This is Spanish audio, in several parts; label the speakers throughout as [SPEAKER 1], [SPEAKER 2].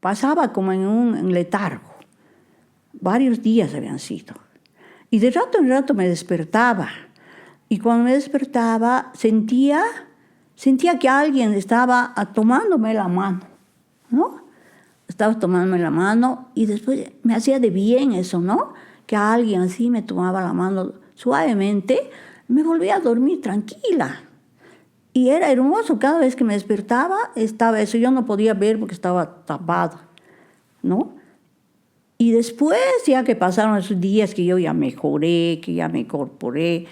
[SPEAKER 1] pasaba como en un letargo. Varios días habían sido. Y de rato en rato me despertaba. Y cuando me despertaba sentía que alguien estaba tomándome la mano, ¿no? Estaba tomándome la mano y después me hacía de bien eso, ¿no? Que alguien así me tomaba la mano suavemente, me volvía a dormir tranquila. Y era hermoso, cada vez que me despertaba estaba eso. Yo no podía ver porque estaba tapado, ¿no? Y después, ya que pasaron esos días que yo ya mejoré, que ya me incorporé,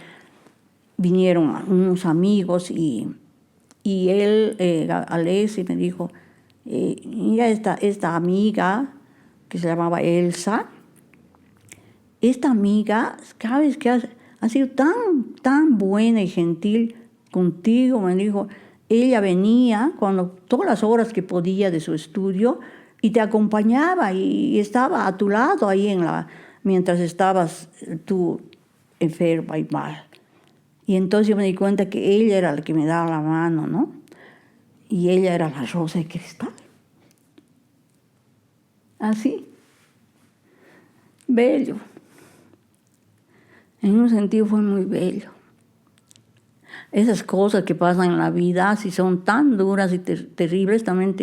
[SPEAKER 1] vinieron unos amigos y él, Alex, me dijo, mira esta amiga que se llamaba Elsa, esta amiga, sabes que ha sido tan buena y gentil contigo, me dijo. Ella venía todas las horas que podía de su estudio y te acompañaba y estaba a tu lado ahí mientras estabas tú enferma y mal. Y entonces yo me di cuenta que ella era la que me daba la mano, ¿no? Y ella era la rosa de cristal. Así. Bello. En un sentido fue muy bello. Esas cosas que pasan en la vida, si son tan duras y terribles, también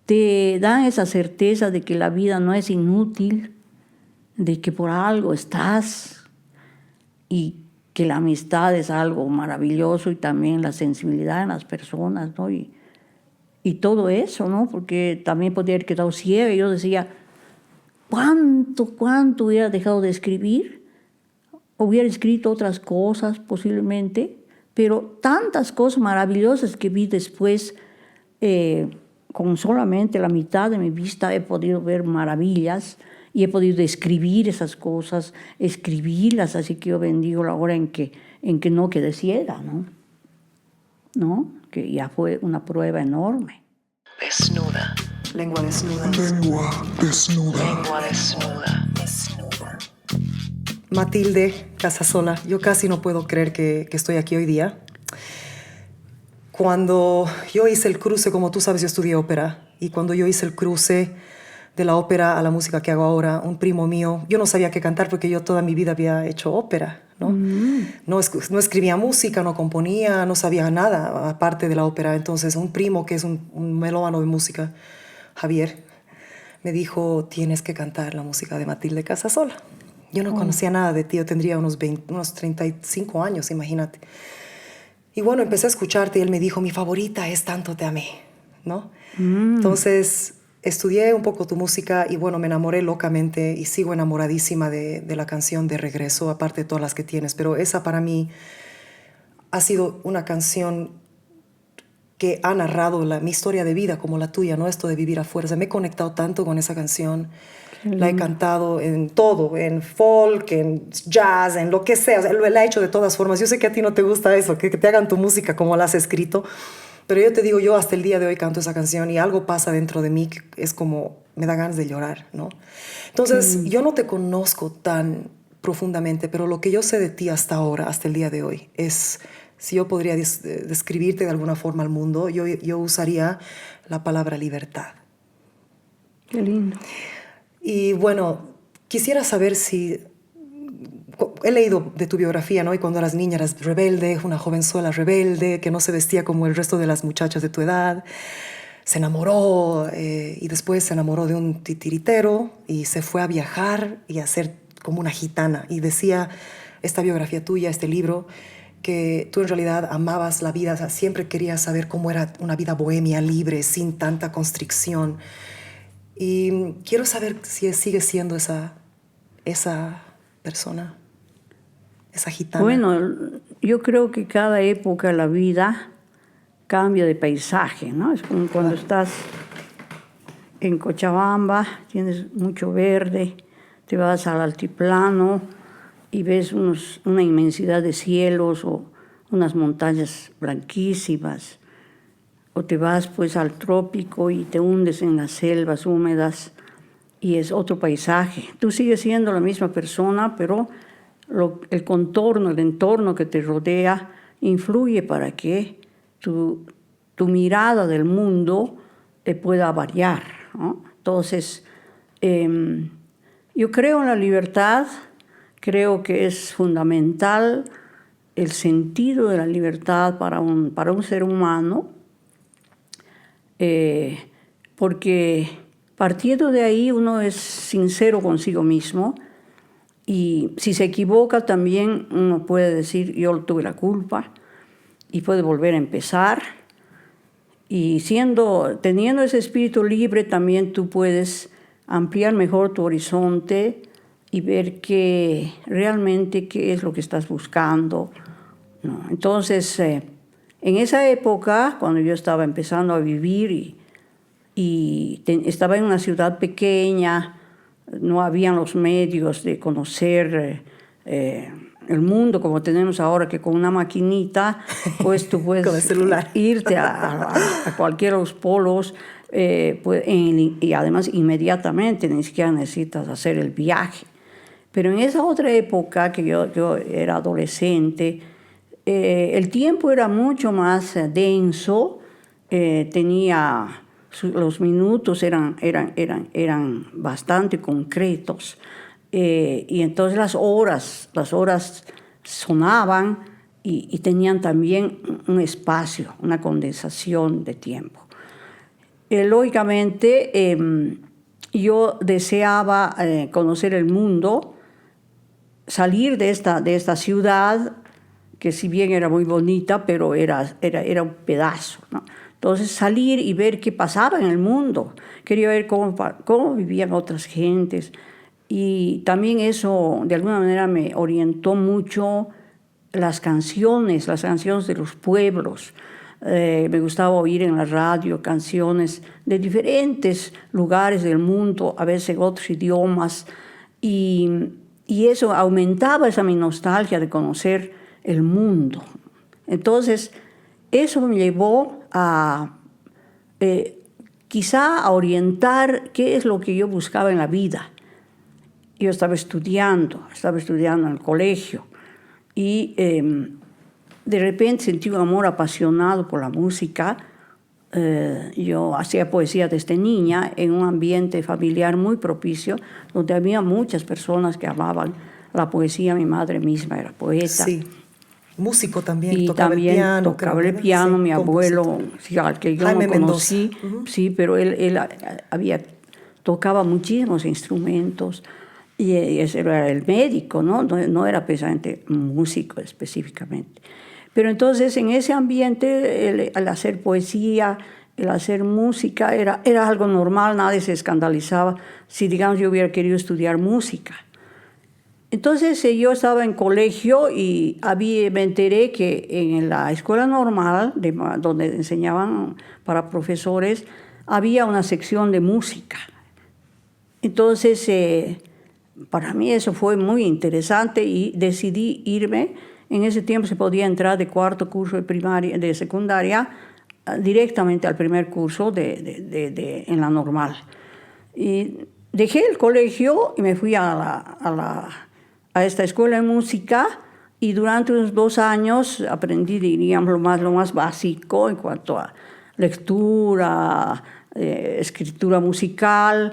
[SPEAKER 1] te dan esa certeza de que la vida no es inútil, de que por algo estás y que la amistad es algo maravilloso y también la sensibilidad en las personas, ¿no? Y todo eso, ¿no? Porque también podría haber quedado ciega. Y yo decía, ¿cuánto hubiera dejado de escribir? Hubiera escrito otras cosas posiblemente, pero tantas cosas maravillosas que vi después, con solamente la mitad de mi vista he podido ver maravillas y he podido escribir esas cosas, escribirlas, así que yo bendigo la hora en que no quedé ciega, ¿no? Que ya fue una prueba enorme.
[SPEAKER 2] Desnuda. Lengua desnuda.
[SPEAKER 3] Lengua desnuda.
[SPEAKER 2] Lengua desnuda. Desnuda.
[SPEAKER 4] Matilde Casasola, yo casi no puedo creer que estoy aquí hoy día. Cuando yo hice el cruce, como tú sabes, yo estudié ópera, y cuando yo hice el cruce de la ópera a la música que hago ahora, un primo mío, yo no sabía qué cantar porque yo toda mi vida había hecho ópera, ¿no? No escribía música, no componía, no sabía nada aparte de la ópera. Entonces un primo que es un melómano de música, Javier, me dijo, tienes que cantar la música de Matilde Casasola. Yo no conocía nada de ti, yo tendría unos 35 años, imagínate. Y bueno, empecé a escucharte y él me dijo, mi favorita es Tanto te amé, ¿no? Entonces estudié un poco tu música y bueno, me enamoré locamente y sigo enamoradísima de la canción de Regreso, aparte de todas las que tienes. Pero esa para mí ha sido una canción que ha narrado mi historia de vida como la tuya, ¿no? Esto de vivir a fuerza. Me he conectado tanto con esa canción. La he cantado en todo, en folk, en jazz, en lo que sea. O sea, la he hecho de todas formas. Yo sé que a ti no te gusta eso, que te hagan tu música como la has escrito. Pero yo te digo, yo hasta el día de hoy canto esa canción y algo pasa dentro de mí que es como, me da ganas de llorar, ¿no? Entonces, yo no te conozco tan profundamente, pero lo que yo sé de ti hasta ahora, hasta el día de hoy, es, si yo podría describirte de alguna forma al mundo, yo usaría la palabra libertad.
[SPEAKER 1] Qué lindo.
[SPEAKER 4] Y bueno, quisiera saber si... He leído de tu biografía, ¿no? Y cuando eras niña eras rebelde, una jovenzuela rebelde, que no se vestía como el resto de las muchachas de tu edad. Se enamoró y después se enamoró de un titiritero y se fue a viajar y a ser como una gitana. Y decía esta biografía tuya, este libro, que tú en realidad amabas la vida, o sea, siempre querías saber cómo era una vida bohemia, libre, sin tanta constricción. Y quiero saber si sigue siendo esa persona, esa gitana.
[SPEAKER 1] Bueno, yo creo que cada época de la vida cambia de paisaje, ¿no? Es como cuando estás en Cochabamba, tienes mucho verde, te vas al altiplano y ves una inmensidad de cielos o unas montañas blanquísimas. O te vas pues al trópico y te hundes en las selvas húmedas y es otro paisaje. Tú sigues siendo la misma persona, pero el contorno, el entorno que te rodea influye para que tu mirada del mundo pueda variar. ¿no? Entonces, yo creo en la libertad, creo que es fundamental el sentido de la libertad para un ser humano, porque partiendo de ahí uno es sincero consigo mismo y si se equivoca también uno puede decir yo tuve la culpa y puede volver a empezar. Y teniendo ese espíritu libre también tú puedes ampliar mejor tu horizonte y ver realmente qué es lo que estás buscando, ¿no? Entonces, en esa época, cuando yo estaba empezando a vivir estaba en una ciudad pequeña, no habían los medios de conocer el mundo como tenemos ahora, que con una maquinita pues tú puedes
[SPEAKER 4] con el celular.
[SPEAKER 1] irte a cualquiera de los polos y además inmediatamente, ni siquiera necesitas hacer el viaje. Pero en esa otra época que yo era adolescente, el tiempo era mucho más denso, los minutos eran bastante concretos, y entonces las horas sonaban y tenían también un espacio, una condensación de tiempo. Lógicamente, yo deseaba conocer el mundo, salir de esta ciudad, que si bien era muy bonita, pero era un pedazo, ¿no? Entonces salir y ver qué pasaba en el mundo. Quería ver cómo vivían otras gentes. Y también eso de alguna manera me orientó mucho las canciones de los pueblos. Me gustaba oír en la radio canciones de diferentes lugares del mundo, a veces en otros idiomas. Y eso aumentaba mi nostalgia de conocer el mundo. Entonces, eso me llevó quizá a orientar qué es lo que yo buscaba en la vida. Yo estaba estudiando en el colegio y de repente sentí un amor apasionado por la música. Yo hacía poesía desde niña en un ambiente familiar muy propicio, donde había muchas personas que amaban la poesía. Mi madre misma era poeta.
[SPEAKER 4] Sí. Músico también,
[SPEAKER 1] y
[SPEAKER 4] tocaba
[SPEAKER 1] también
[SPEAKER 4] el piano.
[SPEAKER 1] tocaba el piano, sí, mi abuelo, sí, al que yo
[SPEAKER 4] Jaime
[SPEAKER 1] no conocí,
[SPEAKER 4] Mendoza.
[SPEAKER 1] Sí, pero él tocaba muchísimos instrumentos y ese era el médico, ¿no? No era precisamente músico específicamente. Pero entonces en ese ambiente el hacer poesía, el hacer música era algo normal, nadie se escandalizaba si, digamos, yo hubiera querido estudiar música. Entonces yo estaba en colegio y me enteré que en la escuela normal, donde enseñaban para profesores, había una sección de música. Entonces, para mí eso fue muy interesante y decidí irme. En ese tiempo se podía entrar de cuarto curso de secundaria directamente al primer curso en la normal. Y dejé el colegio y me fui a esta escuela de música y durante unos 2 años aprendí, diríamos, lo más básico en cuanto a lectura, escritura musical,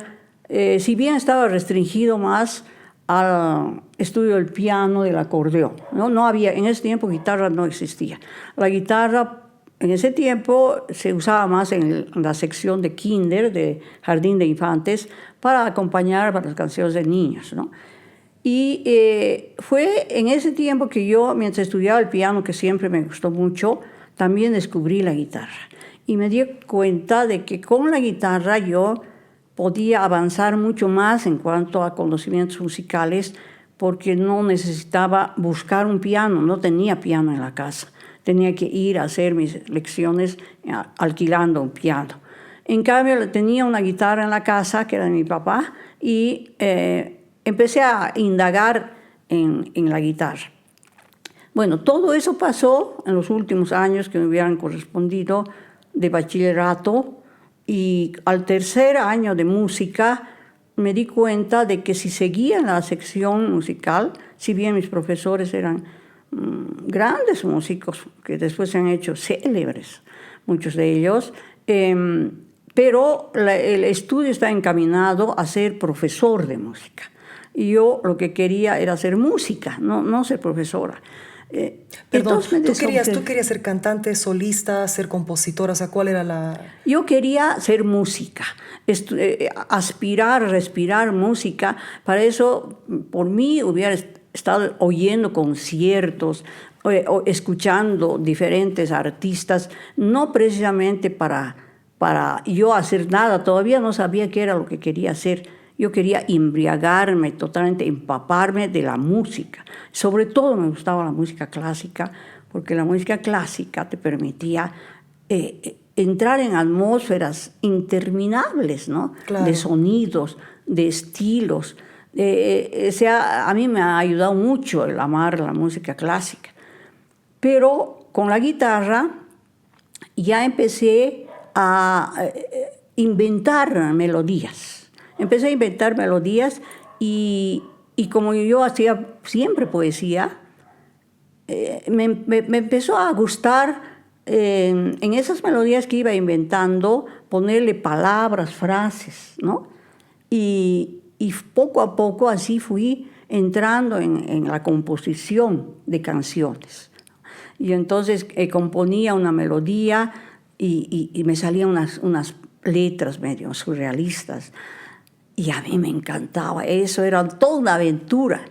[SPEAKER 1] si bien estaba restringido más al estudio del piano, del acordeón. No había, en ese tiempo guitarra no existía. La guitarra en ese tiempo se usaba más en la sección de kinder, de jardín de infantes, para acompañar para las canciones de niños, ¿no? Y fue en ese tiempo que yo, mientras estudiaba el piano, que siempre me gustó mucho, también descubrí la guitarra. Y me di cuenta de que con la guitarra yo podía avanzar mucho más en cuanto a conocimientos musicales, porque no necesitaba buscar un piano, no tenía piano en la casa. Tenía que ir a hacer mis lecciones alquilando un piano. En cambio, tenía una guitarra en la casa, que era de mi papá, y empecé a indagar en la guitarra. Bueno, todo eso pasó en los últimos años que me hubieran correspondido de bachillerato, y al tercer año de música me di cuenta de que si seguía en la sección musical, si bien mis profesores eran grandes músicos que después se han hecho célebres, muchos de ellos, Pero el estudio está encaminado a ser profesor de música. Y yo lo que quería era hacer música, no ser profesora.
[SPEAKER 4] Perdón,
[SPEAKER 1] Entonces
[SPEAKER 4] ¿tú querías ser cantante, solista, ser compositora? O sea, ¿cuál era la...?
[SPEAKER 1] Yo quería hacer música, aspirar, respirar música. Para eso, por mí, hubiera estado oyendo conciertos, o escuchando diferentes artistas, no precisamente para yo hacer nada. Todavía no sabía qué era lo que quería hacer. Yo quería embriagarme totalmente, empaparme de la música. Sobre todo me gustaba la música clásica, porque la música clásica te permitía entrar en atmósferas interminables, ¿no?
[SPEAKER 4] Claro.
[SPEAKER 1] De sonidos, de estilos. A mí me ha ayudado mucho el amar la música clásica. Pero con la guitarra ya empecé a inventar melodías. Empecé a inventar melodías y como yo hacía siempre poesía, me empezó a gustar en esas melodías que iba inventando ponerle palabras, frases, ¿no? Y poco a poco así fui entrando en la composición de canciones. Y entonces componía una melodía y me salían unas letras medio surrealistas. Y a mí me encantaba, eso era toda una aventura.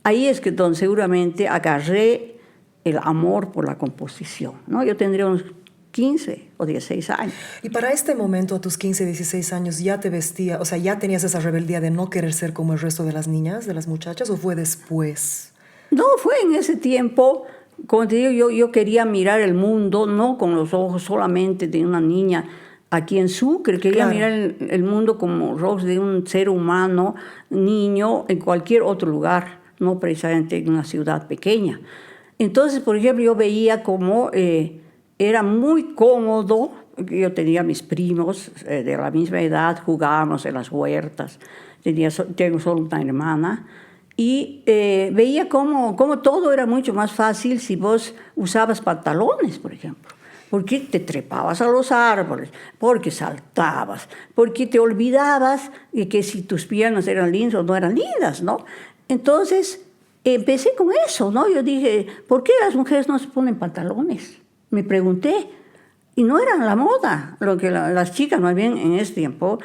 [SPEAKER 1] Ahí es que seguramente agarré el amor por la composición, ¿no? Yo tendría unos 15 o 16 años.
[SPEAKER 4] Y para este momento, a tus 15, 16 años, ¿ya te vestía, o sea, ya tenías esa rebeldía de no querer ser como el resto de las niñas, de las muchachas, o fue después?
[SPEAKER 1] No, fue en ese tiempo, como te digo, yo quería mirar el mundo, no con los ojos solamente de una niña aquí en Sucre, quería
[SPEAKER 4] Claro.
[SPEAKER 1] mirar el mundo como ojos de un ser humano, niño, en cualquier otro lugar, no precisamente en una ciudad pequeña. Entonces, por ejemplo, yo veía como era muy cómodo, yo tenía mis primos de la misma edad, jugábamos en las huertas, tengo solo una hermana, y veía como todo era mucho más fácil si vos usabas pantalones, por ejemplo. Porque te trepabas a los árboles, porque saltabas, porque te olvidabas de que si tus piernas eran lindas o no eran lindas, ¿no? Entonces, empecé con eso, ¿no? Yo dije, ¿por qué las mujeres no se ponen pantalones? Me pregunté. Y no eran la moda. Lo que las chicas, más bien en ese tiempo,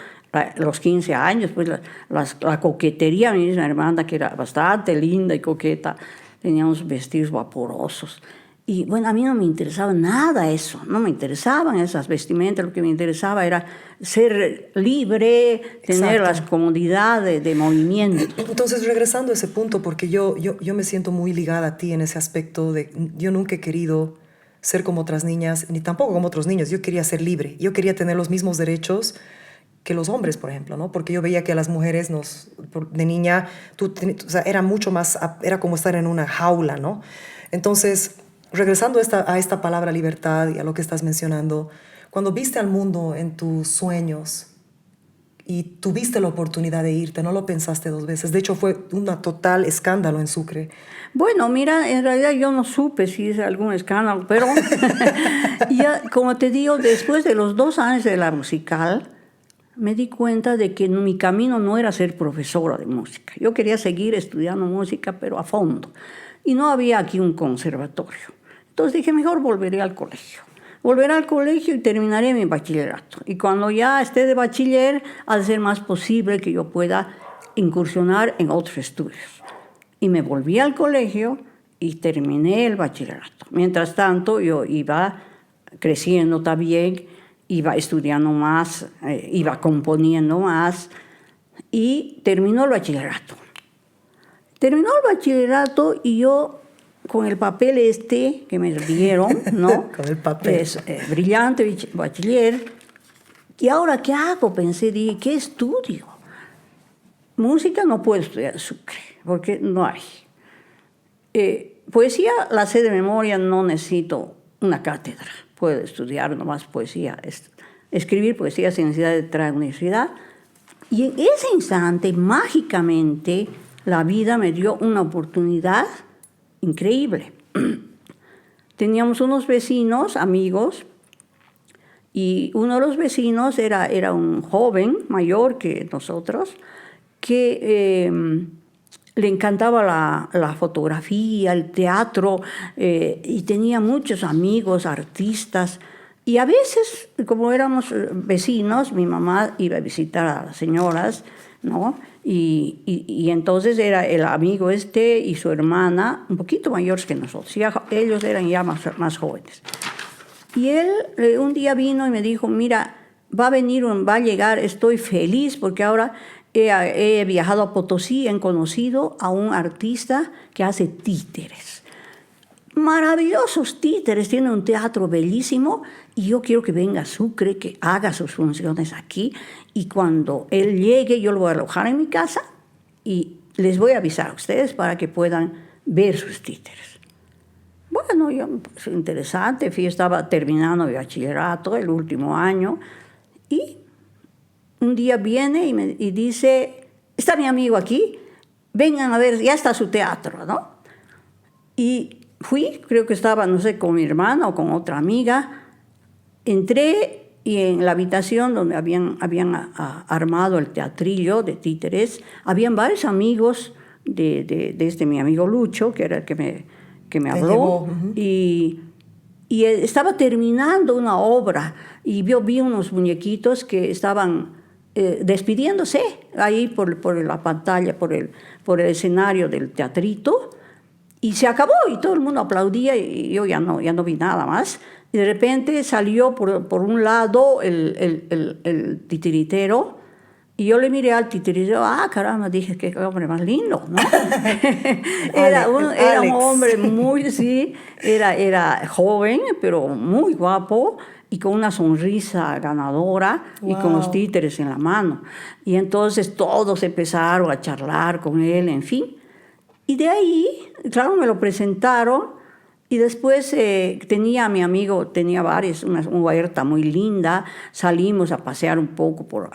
[SPEAKER 1] los 15 años, pues la coquetería, mi misma hermana, que era bastante linda y coqueta, tenía unos vestidos vaporosos. Y bueno, a mí no me interesaba nada eso, no me interesaban esas vestimentas, lo que me interesaba era ser libre, tener las comodidades de movimiento.
[SPEAKER 4] Entonces, regresando a ese punto, porque yo me siento muy ligada a ti en ese aspecto de yo nunca he querido ser como otras niñas, ni tampoco como otros niños, yo quería ser libre, yo quería tener los mismos derechos que los hombres, por ejemplo, ¿no? Porque yo veía que a las mujeres de niña, o sea, era mucho más, era como estar en una jaula, ¿no? Entonces, regresando a esta palabra libertad y a lo que estás mencionando, cuando viste al mundo en tus sueños y tuviste la oportunidad de irte, no lo pensaste dos veces. De hecho, fue un total escándalo en Sucre.
[SPEAKER 1] Bueno, mira, en realidad yo no supe si es algún escándalo, pero ya, como te digo, después de los 2 años de la musical, me di cuenta de que mi camino no era ser profesora de música. Yo quería seguir estudiando música, pero a fondo. Y no había aquí un conservatorio. Entonces dije, mejor volveré al colegio. Volveré al colegio y terminaré mi bachillerato. Y cuando ya esté de bachiller, ha de ser más posible que yo pueda incursionar en otros estudios. Y me volví al colegio y terminé el bachillerato. Mientras tanto, yo iba creciendo también, iba estudiando más, iba componiendo más y terminó el bachillerato. Terminó el bachillerato y yo, con el papel que me dieron, ¿no?
[SPEAKER 4] Con el papel.
[SPEAKER 1] Es brillante bachiller. ¿Y ahora qué hago? Pensé, dije, ¿qué estudio? Música no puedo estudiar en Sucre, porque no hay. Poesía, la sé de memoria, no necesito una cátedra. Puedo estudiar nomás poesía, escribir poesía sin necesidad de entrar a la universidad. Y en ese instante, mágicamente, la vida me dio una oportunidad increíble. Teníamos unos vecinos, amigos, Y uno de los vecinos era un joven mayor que nosotros, que le encantaba la fotografía, el teatro, y tenía muchos amigos, artistas. Y a veces, como éramos vecinos, mi mamá iba a visitar a las señoras, ¿no? Y entonces era el amigo y su hermana, un poquito mayores que nosotros. Ellos eran ya más jóvenes. Y él un día vino y me dijo, mira, va a llegar, estoy feliz porque ahora he viajado a Potosí, he conocido a un artista que hace títeres. Maravillosos títeres, tiene un teatro bellísimo y yo quiero que venga a Sucre, que haga sus funciones aquí y cuando él llegue yo lo voy a alojar en mi casa y les voy a avisar a ustedes para que puedan ver sus títeres. Bueno, yo, pues, interesante, estaba terminando mi bachillerato, el último año, y un día viene y dice, está mi amigo aquí, vengan a ver, ya está su teatro, ¿no? Y fui, creo que estaba, no sé, con mi hermana o con otra amiga, entré y en la habitación donde habían armado el teatrillo de títeres, habían varios amigos de mi amigo Lucho, que era el que me habló,
[SPEAKER 4] llevó.
[SPEAKER 1] y estaba terminando una obra y vi unos muñequitos que estaban despidiéndose ahí por la pantalla, por el escenario del teatrito, y se acabó y todo el mundo aplaudía y yo ya no vi nada más. Y de repente salió por un lado el titiritero y yo le miré al titiritero, caramba, dije, qué hombre más lindo, ¿no? Era un hombre muy, sí, era joven, pero muy guapo y con una sonrisa ganadora y con los títeres en la mano. Y entonces todos empezaron a charlar con él, en fin. Y de ahí, claro, me lo presentaron y después mi amigo tenía una huerta muy linda, salimos a pasear un poco por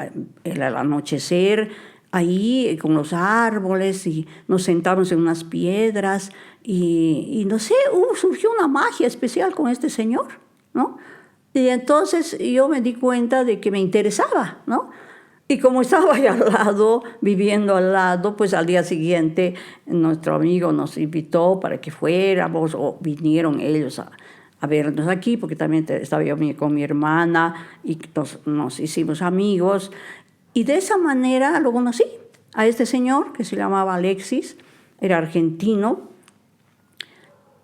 [SPEAKER 1] el anochecer, ahí con los árboles y nos sentamos en unas piedras y no sé, surgió una magia especial con este señor, ¿no? Y entonces yo me di cuenta de que me interesaba, ¿no? Y como estaba ahí al lado, viviendo al lado, pues al día siguiente nuestro amigo nos invitó para que fuéramos, o vinieron ellos a vernos aquí, porque también estaba yo con mi hermana y nos hicimos amigos. Y de esa manera lo conocí a este señor que se llamaba Alexis, era argentino,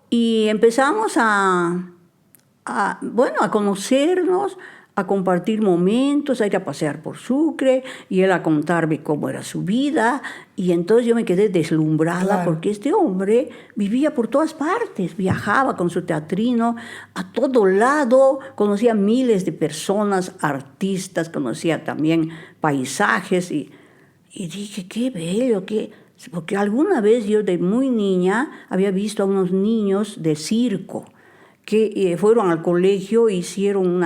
[SPEAKER 1] y empezamos a conocernos, a compartir momentos, a ir a pasear por Sucre y él a contarme cómo era su vida. Y entonces yo me quedé deslumbrada, claro, porque este hombre vivía por todas partes, viajaba con su teatrino a todo lado, conocía miles de personas, artistas, conocía también paisajes y dije, qué bello, porque alguna vez yo de muy niña había visto a unos niños de circo que fueron al colegio e hicieron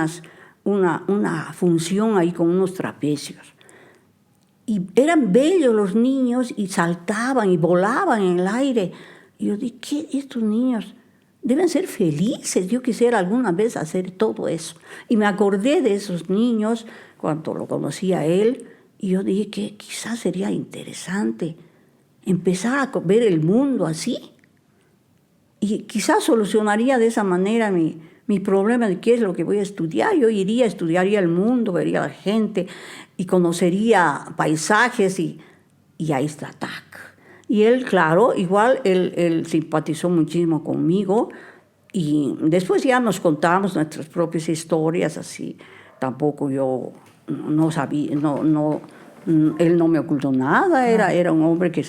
[SPEAKER 1] una función ahí con unos trapecios. Y eran bellos los niños y saltaban y volaban en el aire. Y yo dije, ¿qué? Estos niños deben ser felices. Yo quisiera alguna vez hacer todo eso. Y me acordé de esos niños cuando lo conocí a él. Y yo dije que quizás sería interesante empezar a ver el mundo así. Y quizás solucionaría de esa manera mi problema de qué es lo que voy a estudiar. Yo estudiaría el mundo, vería a la gente y conocería paisajes y ahí está, tac. Y él, claro, igual él simpatizó muchísimo conmigo y después ya nos contamos nuestras propias historias, así. Tampoco yo no sabía, él no me ocultó nada, era un hombre que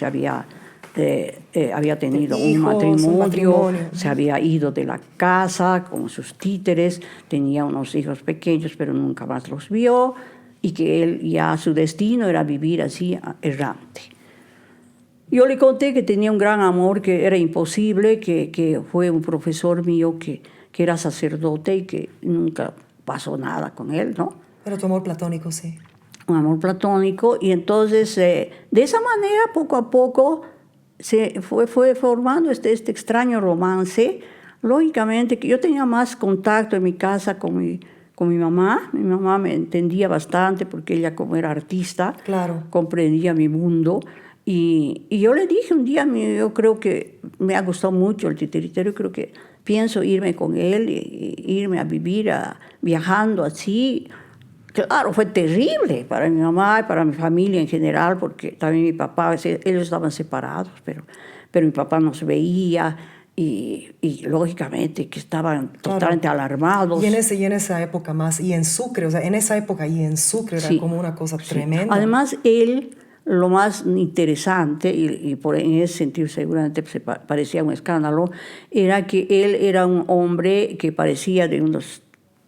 [SPEAKER 1] había tenido un matrimonio, se había ido de la casa con sus títeres, tenía unos hijos pequeños, pero nunca más los vio, y que él ya su destino era vivir así errante. Yo le conté que tenía un gran amor, que era imposible, que fue un profesor mío que era sacerdote y que nunca pasó nada con él, ¿no?
[SPEAKER 4] Era tu amor platónico, sí.
[SPEAKER 1] Un amor platónico, y entonces de esa manera, poco a poco, se fue formando este extraño romance. Lógicamente que yo tenía más contacto en mi casa con con mi mamá. Mi mamá me entendía bastante porque ella, como era artista,
[SPEAKER 4] Claro.
[SPEAKER 1] comprendía mi mundo. Y yo le dije un día, yo creo que me ha gustado mucho el titiritero, creo que pienso irme con él, irme a vivir, viajando así. Claro, fue terrible para mi mamá y para mi familia en general, porque también mi papá, ellos estaban separados, pero mi papá nos veía y lógicamente que estaban totalmente alarmados.
[SPEAKER 4] Y en esa época más, y en Sucre, o sea, en esa época y en Sucre era como una cosa tremenda.
[SPEAKER 1] Además, él, lo más interesante, y en ese sentido seguramente se parecía un escándalo, era que él era un hombre que parecía de unos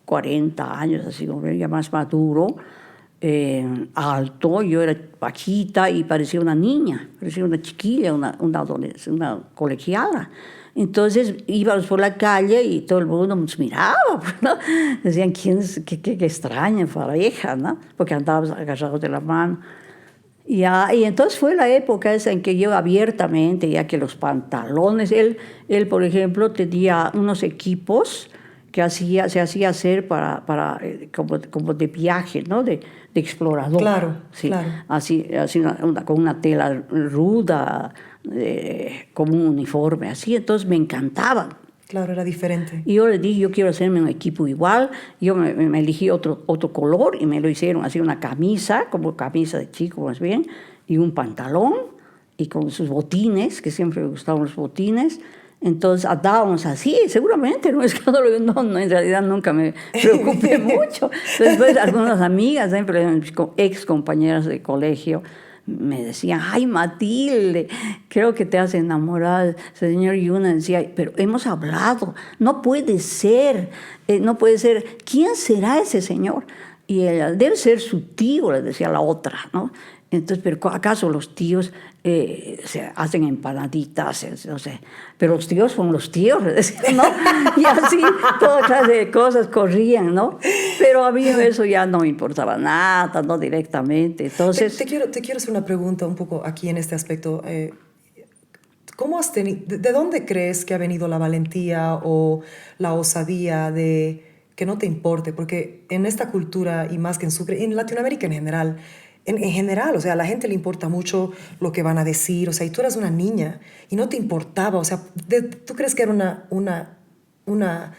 [SPEAKER 1] 40 años, así como ya más maduro, alto. Yo era bajita y parecía una niña, parecía una chiquilla, una colegiala. Entonces íbamos por la calle y todo el mundo nos miraba, ¿no? Decían, qué extraña pareja, ¿no? Porque andábamos agarrados de la mano. Y entonces fue la época esa en que yo abiertamente, ya que los pantalones, él por ejemplo, tenía unos equipos que se hacía hacer como de viaje, ¿no? De explorador.
[SPEAKER 4] Claro,
[SPEAKER 1] sí.
[SPEAKER 4] Claro.
[SPEAKER 1] Así con una tela ruda, como un uniforme, así. Entonces me encantaban.
[SPEAKER 4] Claro, era diferente.
[SPEAKER 1] Y yo le dije, yo quiero hacerme un equipo igual. Yo me elegí otro color y me lo hicieron así, una camisa, como camisa de chico más bien, y un pantalón, y con sus botines, que siempre me gustaban los botines. Entonces andábamos así, seguramente no es escándalo, no, en realidad nunca me preocupé mucho. Después algunas amigas, ex compañeras de colegio, me decían, ay Matilde, creo que te has enamorado de ese señor. Y una decía, pero hemos hablado, no puede ser, ¿quién será ese señor? Y ella, debe ser su tío, le decía la otra, ¿no? Entonces, ¿pero acaso los tíos se hacen empanaditas? No sé. Pero los tíos son los tíos, le decían, ¿no? Y así, toda clase de cosas corrían, ¿no? Pero a mí eso ya no me importaba nada, no directamente. Entonces,
[SPEAKER 4] te quiero hacer una pregunta un poco aquí en este aspecto. ¿De dónde crees que ha venido la valentía o la osadía de que no te importe? Porque en esta cultura, y más que en Sucre, en Latinoamérica en general, o sea, a la gente le importa mucho lo que van a decir, o sea, y tú eras una niña y no te importaba, o sea, ¿tú crees que era una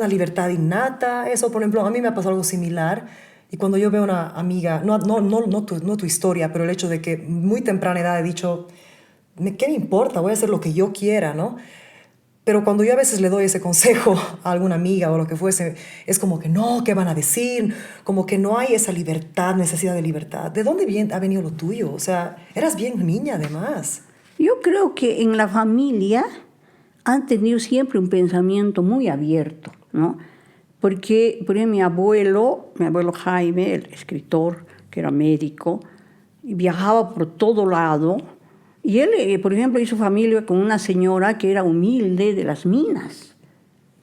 [SPEAKER 4] libertad innata? Eso, por ejemplo, a mí me ha pasado algo similar, y cuando yo veo una amiga, no tu historia, pero el hecho de que muy temprana edad he dicho, ¿qué me importa? Voy a hacer lo que yo quiera, ¿no? Pero cuando yo a veces le doy ese consejo a alguna amiga o lo que fuese, es como que no, ¿qué van a decir? Como que no hay esa necesidad de libertad. ¿De dónde ha venido lo tuyo? O sea, eras bien niña además.
[SPEAKER 1] yo creo que en la familia han tenido siempre un pensamiento muy abierto, ¿no? Porque, por ejemplo, mi abuelo Jaime, el escritor, que era médico, viajaba por todo lado. Y él, por ejemplo, hizo familia con una señora que era humilde de las minas.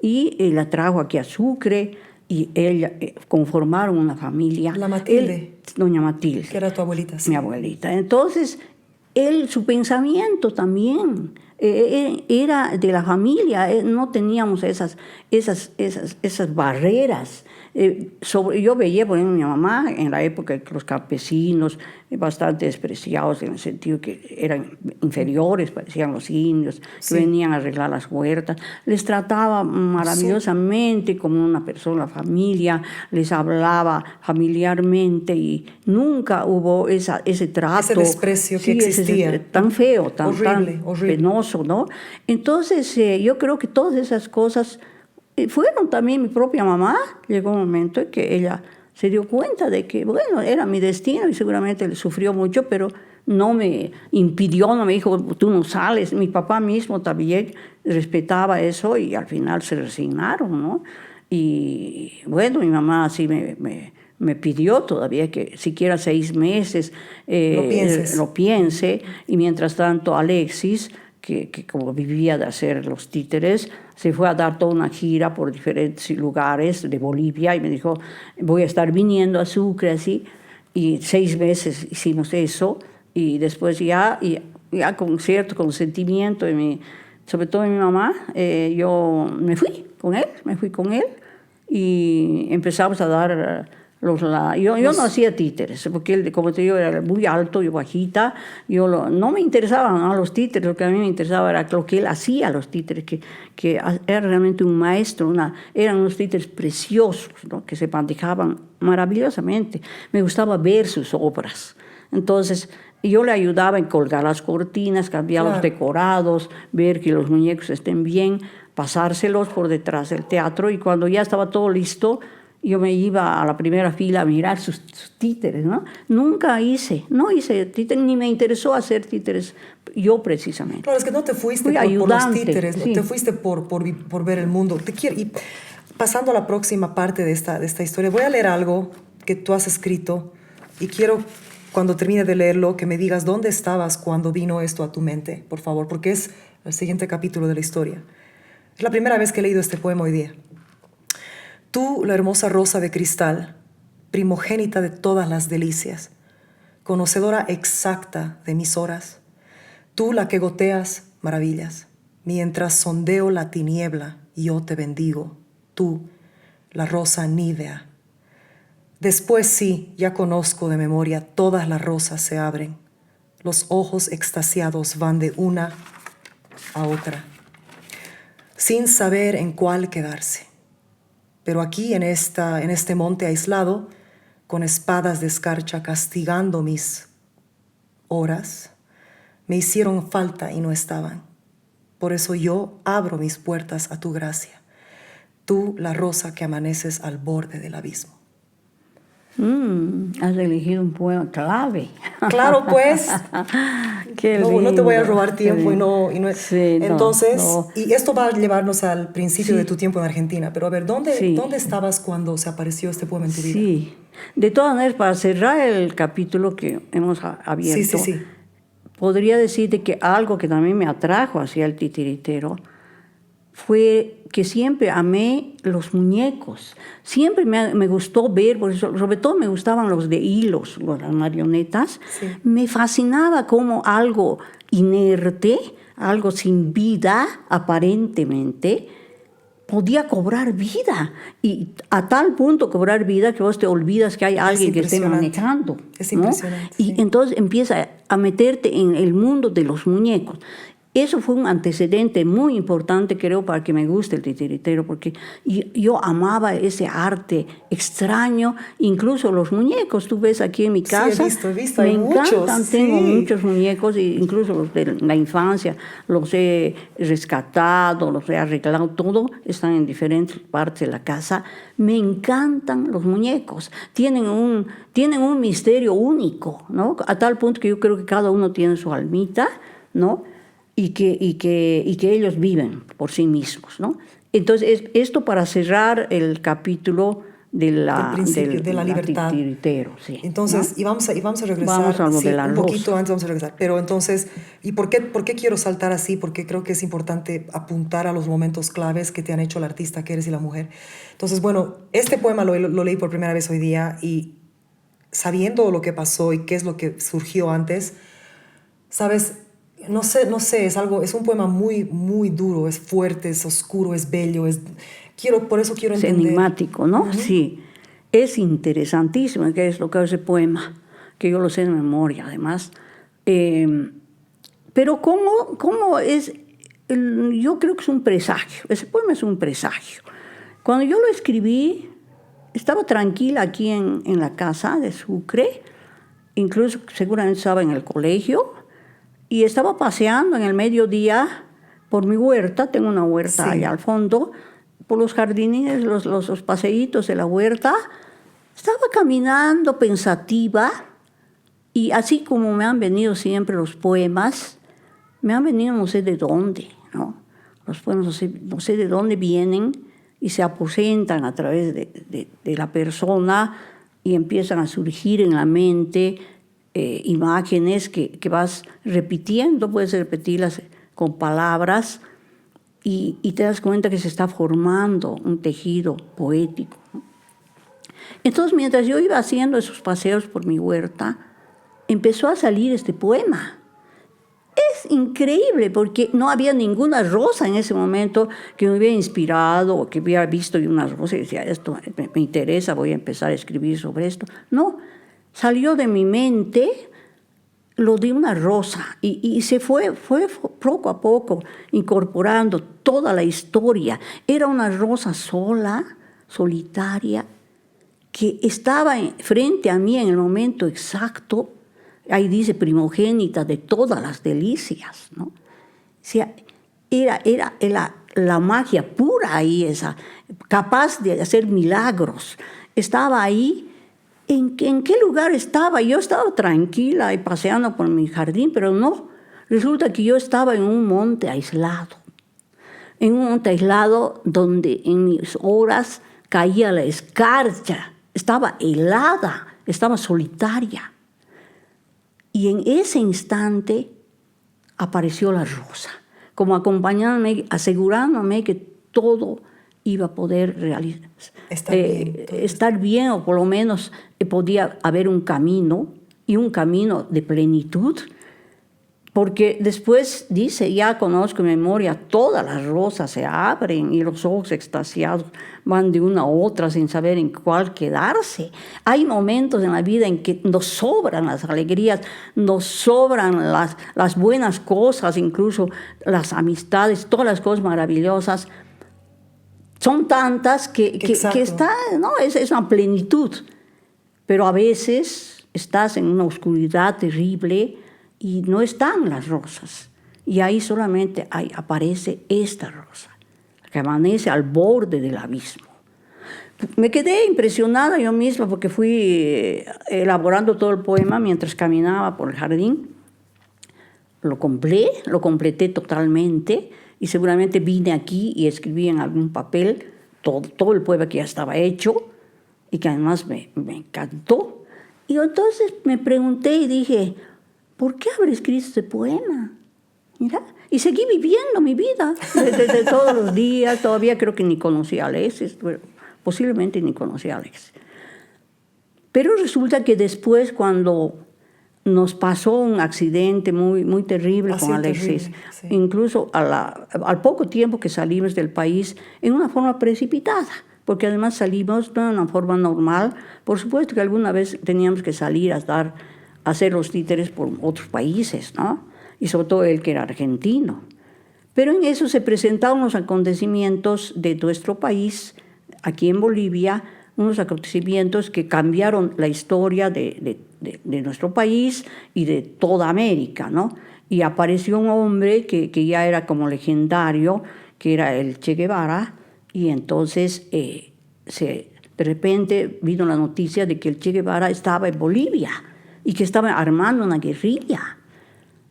[SPEAKER 1] Y la trajo aquí a Sucre y ella conformaron una familia.
[SPEAKER 4] La Matilde.
[SPEAKER 1] Doña Matilde.
[SPEAKER 4] Que era tu abuelita. Sí.
[SPEAKER 1] Mi abuelita. Entonces, su pensamiento también era de la familia. No teníamos esas barreras. Yo veía, por ejemplo, mi mamá en la época que los campesinos, bastante despreciados en el sentido que eran inferiores, parecían los indios, que venían a arreglar las huertas, les trataba maravillosamente como una persona, familia, les hablaba familiarmente y nunca hubo ese trato.
[SPEAKER 4] Ese desprecio que existía.
[SPEAKER 1] Tan feo, tan
[SPEAKER 4] horrible.
[SPEAKER 1] penoso, ¿no? Entonces, yo creo que todas esas cosas fueron también mi propia mamá. Llegó un momento en que ella se dio cuenta de que, bueno, era mi destino y seguramente le sufrió mucho, pero no me impidió, no me dijo, tú no sales. Mi papá mismo también respetaba eso y al final se resignaron, ¿no? Y bueno, mi mamá así me pidió todavía que siquiera 6 meses lo piense. Y mientras tanto Alexis, que como vivía de hacer los títeres, se fue a dar toda una gira por diferentes lugares de Bolivia y me dijo, voy a estar viniendo a Sucre así. Y 6 meses hicimos eso y después ya con cierto consentimiento, sobre todo de mi mamá, yo me fui con él y empezamos a dar yo no hacía títeres, porque él, como te digo, era muy alto, yo bajita, no me interesaban los títeres, lo que a mí me interesaba era lo que él hacía, los títeres, que era realmente un maestro, eran unos títeres preciosos, ¿no? Que se manejaban maravillosamente. Me gustaba ver sus obras. Entonces, yo le ayudaba en colgar las cortinas, cambiar los decorados, ver que los muñecos estén bien, pasárselos por detrás del teatro, y cuando ya estaba todo listo, yo me iba a la primera fila a mirar sus títeres, ¿no? No hice títeres, ni me interesó hacer títeres yo precisamente.
[SPEAKER 4] Claro, es que no te fuiste por los títeres, sí. Te fuiste por ver el mundo. Y pasando a la próxima parte de esta historia, voy a leer algo que tú has escrito y quiero, cuando termine de leerlo, que me digas dónde estabas cuando vino esto a tu mente, por favor, porque es el siguiente capítulo de la historia. Es la primera vez que he leído este poema hoy día. Tú, la hermosa rosa de cristal, primogénita de todas las delicias, conocedora exacta de mis horas, tú la que goteas maravillas, mientras sondeo la tiniebla, yo te bendigo, tú, la rosa nívea. Después sí, ya conozco de memoria, todas las rosas se abren, los ojos extasiados van de una a otra, sin saber en cuál quedarse. Pero aquí, en este monte aislado, con espadas de escarcha castigando mis horas, me hicieron falta y no estaban. Por eso yo abro mis puertas a tu gracia, tú, la rosa que amaneces al borde del abismo.
[SPEAKER 1] Has elegido un poema clave.
[SPEAKER 4] Claro, pues.
[SPEAKER 1] Qué
[SPEAKER 4] lindo. No te voy a robar tiempo
[SPEAKER 1] sí,
[SPEAKER 4] entonces, y esto va a llevarnos al principio de tu tiempo en Argentina. Pero a ver, ¿dónde estabas cuando se apareció este poema en tu vida?
[SPEAKER 1] Sí, de todas maneras, para cerrar el capítulo que hemos abierto, podría decirte que algo que también me atrajo hacia el titiritero fue que siempre amé los muñecos. Siempre me gustó ver, por eso, sobre todo me gustaban los de hilos, las marionetas. Sí. Me fascinaba cómo algo inerte, algo sin vida, aparentemente, podía cobrar vida. Y a tal punto cobrar vida que vos te olvidas que hay alguien que esté manejando.
[SPEAKER 4] Es impresionante.
[SPEAKER 1] ¿No? Y entonces empieza a meterte en el mundo de los muñecos. Eso fue un antecedente muy importante, creo, para que me guste el titiritero, porque yo amaba ese arte extraño, incluso los muñecos. Tú ves aquí en mi casa,
[SPEAKER 4] he visto,
[SPEAKER 1] me
[SPEAKER 4] hay
[SPEAKER 1] encantan,
[SPEAKER 4] muchos,
[SPEAKER 1] tengo muchos muñecos, incluso los de la infancia, los he rescatado, los he arreglado, todo están en diferentes partes de la casa. Me encantan los muñecos, tienen un misterio único, ¿no? A tal punto que yo creo que cada uno tiene su almita, ¿no? Y que ellos viven por sí mismos, ¿no? Entonces, esto para cerrar el capítulo de la
[SPEAKER 4] libertad.
[SPEAKER 1] Titiritero, sí,
[SPEAKER 4] entonces, ¿no? y vamos a regresar.
[SPEAKER 1] Vamos a lo de la
[SPEAKER 4] un
[SPEAKER 1] rosa.
[SPEAKER 4] Poquito antes vamos a regresar. Pero entonces, ¿y por qué quiero saltar así? Porque creo que es importante apuntar a los momentos claves que te han hecho el artista que eres y la mujer. Entonces, bueno, este poema lo leí por primera vez hoy día y sabiendo lo que pasó y qué es lo que surgió antes, ¿sabes? No sé, es un poema muy, muy duro, es fuerte, es oscuro, es bello, por eso quiero entender.
[SPEAKER 1] Es enigmático, ¿no? Uh-huh. Sí, es interesantísimo que es lo que hace ese poema, que yo lo sé de memoria, además. Pero ¿cómo es? Yo creo que es un presagio, ese poema es un presagio. Cuando yo lo escribí, estaba tranquila aquí en la casa de Sucre, incluso seguramente estaba en el colegio, y estaba paseando en el mediodía por mi huerta, tengo una huerta allá al fondo, por los jardines, los paseitos de la huerta. Estaba caminando pensativa y así como me han venido siempre los poemas, me han venido no sé de dónde, ¿no? Los poemas no sé de dónde vienen y se aposentan a través de la persona y empiezan a surgir en la mente imágenes que vas repitiendo, puedes repetirlas con palabras y te das cuenta que se está formando un tejido poético. Entonces, mientras yo iba haciendo esos paseos por mi huerta, empezó a salir este poema. Es increíble porque no había ninguna rosa en ese momento que me hubiera inspirado o que hubiera visto una rosa y decía, esto me interesa, voy a empezar a escribir sobre esto. No, salió de mi mente lo de una rosa y se fue poco a poco incorporando toda la historia. Era una rosa sola, solitaria, que estaba frente a mí en el momento exacto. Ahí dice primogénita de todas las delicias, ¿no? O sea, era la magia pura ahí, esa, capaz de hacer milagros. Estaba ahí. ¿En qué lugar estaba? Yo estaba tranquila y paseando por mi jardín, pero no. Resulta que yo estaba en un monte aislado. En un monte aislado donde en mis horas caía la escarcha. Estaba helada, estaba solitaria. Y en ese instante apareció la rosa, como acompañándome, asegurándome que todo iba a poder estar bien, o por lo menos podía haber un camino, y un camino de plenitud, porque después dice, ya conozco en memoria, todas las rosas se abren y los ojos extasiados van de una a otra sin saber en cuál quedarse. Hay momentos en la vida en que nos sobran las alegrías, nos sobran las buenas cosas, incluso las amistades, todas las cosas maravillosas. Son tantas que está, ¿no? Es una plenitud. Pero a veces estás en una oscuridad terrible y no están las rosas. Y ahí solamente aparece esta rosa, que amanece al borde del abismo. Me quedé impresionada yo misma porque fui elaborando todo el poema mientras caminaba por el jardín. Lo completé totalmente. Y seguramente vine aquí y escribí en algún papel todo el poema que ya estaba hecho y que además me encantó. Y entonces me pregunté y dije, ¿por qué habré escrito este poema? Mira, y seguí viviendo mi vida desde todos los días. Todavía creo que ni conocía a Alexis, posiblemente ni conocía a Alexis. Pero resulta que después, cuando nos pasó un accidente muy terrible con Alexis. Terrible, sí. Incluso al poco tiempo que salimos del país, en una forma precipitada, porque además salimos no de una forma normal. Por supuesto que alguna vez teníamos que salir a hacer los títeres por otros países, ¿no? Y sobre todo él, que era argentino. Pero en eso se presentaron los acontecimientos de nuestro país, aquí en Bolivia, unos acontecimientos que cambiaron la historia de nuestro país y de toda América, ¿no? Y apareció un hombre que ya era como legendario, que era el Che Guevara, y entonces de repente vino la noticia de que el Che Guevara estaba en Bolivia y que estaba armando una guerrilla.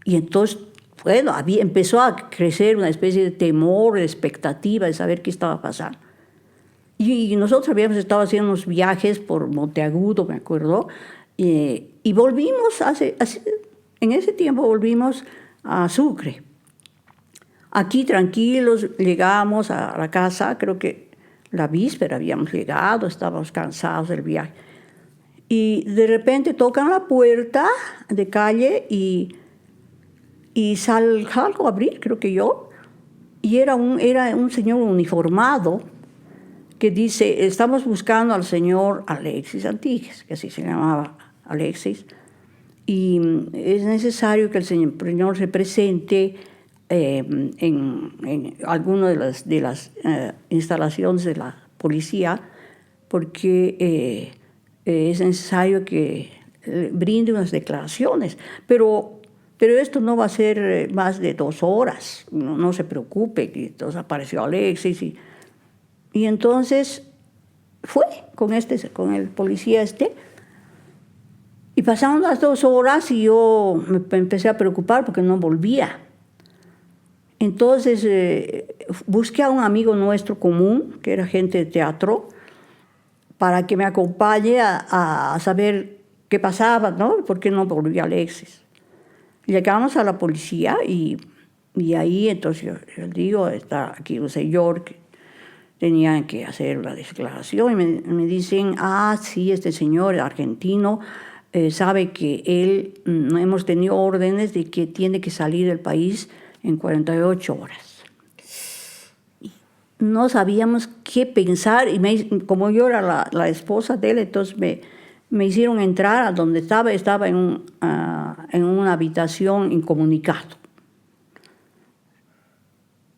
[SPEAKER 1] Y entonces, bueno, empezó a crecer una especie de temor, de expectativa de saber qué estaba pasando. Y nosotros habíamos estado haciendo unos viajes por Monteagudo, me acuerdo, y volvimos, en ese tiempo volvimos a Sucre. Aquí tranquilos, llegamos a la casa, creo que la víspera habíamos llegado, estábamos cansados del viaje. Y de repente tocan la puerta de calle y salgo a abrir, creo que yo, y era un señor uniformado, que dice, estamos buscando al señor Alexis Antigues, que así se llamaba Alexis, y es necesario que el señor se presente en alguna de las instalaciones de la policía, porque es necesario que brinde unas declaraciones. Pero esto no va a ser más de 2 horas, no se preocupe, que entonces apareció Alexis y entonces fue con el policía y pasaron las 2 horas y yo me empecé a preocupar porque no volvía. Entonces busqué a un amigo nuestro común, que era gente de teatro, para que me acompañe a saber qué pasaba, ¿no? ¿Por qué no volvía Alexis? Llegamos a la policía y ahí entonces yo digo, está aquí un señor que tenían que hacer la declaración y me dicen, sí, este señor argentino sabe que él, hemos tenido órdenes de que tiene que salir del país en 48 horas. No sabíamos qué pensar y como yo era la esposa de él, entonces me hicieron entrar a donde estaba en una habitación incomunicado.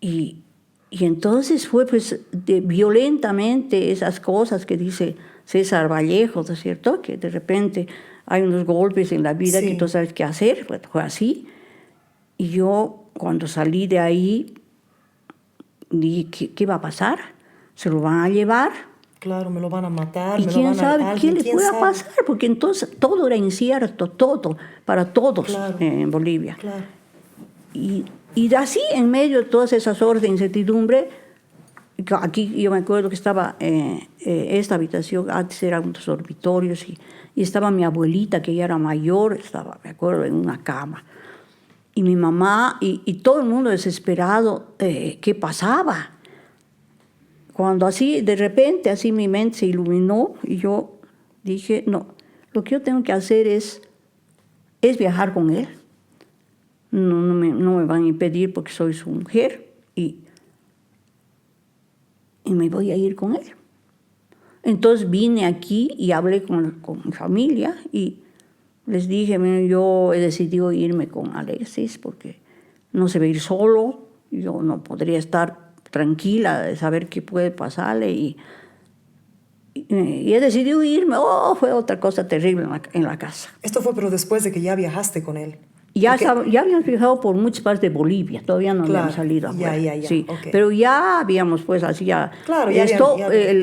[SPEAKER 1] Y entonces fue pues violentamente esas cosas que dice César Vallejo, ¿no es cierto? Que de repente hay unos golpes en la vida que tú sabes qué hacer. Bueno, fue así. Y yo cuando salí de ahí dije, ¿qué va a pasar? ¿Se lo van a llevar?
[SPEAKER 4] Claro, me lo van a matar.
[SPEAKER 1] ¿Y quién sabe qué le pueda pasar? Porque entonces todo era incierto, todo, para todos en Bolivia.
[SPEAKER 4] Claro.
[SPEAKER 1] Y así, en medio de todas esas horas de incertidumbre, aquí yo me acuerdo que estaba esta habitación, antes eran unos dormitorios, y estaba mi abuelita, que ya era mayor, estaba, me acuerdo, en una cama. Y mi mamá y todo el mundo desesperado, ¿qué pasaba? Cuando así, de repente, así mi mente se iluminó y yo dije, no, lo que yo tengo que hacer es viajar con él. No me van a impedir porque soy su mujer y me voy a ir con él. Entonces vine aquí y hablé con mi familia y les dije, yo he decidido irme con Alexis porque no se va a ir solo, yo no podría estar tranquila de saber qué puede pasarle y he decidido irme. Fue otra cosa terrible en la casa.
[SPEAKER 4] Esto fue pero después de que ya viajaste con él.
[SPEAKER 1] Ya habíamos viajado por muchas partes de Bolivia, todavía no habíamos salido afuera.
[SPEAKER 4] Ya.
[SPEAKER 1] Sí,
[SPEAKER 4] Okay.
[SPEAKER 1] pero ya habíamos pues así ya.
[SPEAKER 4] Claro,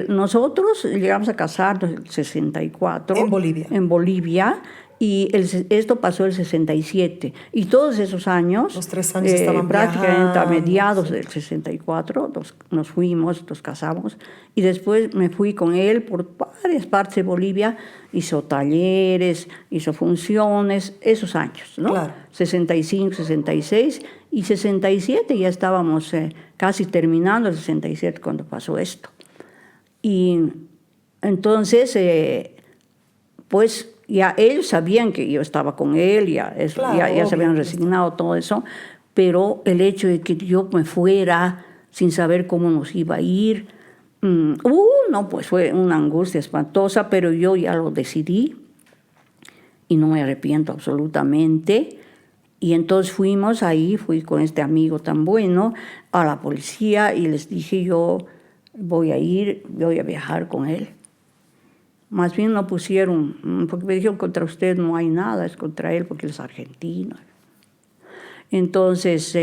[SPEAKER 1] nosotros llegamos a casarnos en el 64.
[SPEAKER 4] En Bolivia.
[SPEAKER 1] En Bolivia. Y esto pasó el 67. Y todos esos años,
[SPEAKER 4] los 3 años estaban
[SPEAKER 1] prácticamente
[SPEAKER 4] viajando.
[SPEAKER 1] a mediados del 64, nos fuimos, nos casamos. Y después me fui con él por varias partes de Bolivia. Hizo talleres, hizo funciones, esos años, ¿no?
[SPEAKER 4] Claro.
[SPEAKER 1] 65, 66 y 67 ya estábamos casi terminando el 67 cuando pasó esto. Y entonces, pues ya ellos sabían que yo estaba con él, ya se habían resignado todo eso, pero el hecho de que yo me fuera sin saber cómo nos iba a ir, no, pues fue una angustia espantosa, pero yo ya lo decidí y no me arrepiento absolutamente. Y entonces fui con este amigo tan bueno a la policía y les dije, yo voy a viajar con él. Más bien no pusieron, porque me dijeron, contra usted no hay nada, es contra él porque él es argentino. Entonces,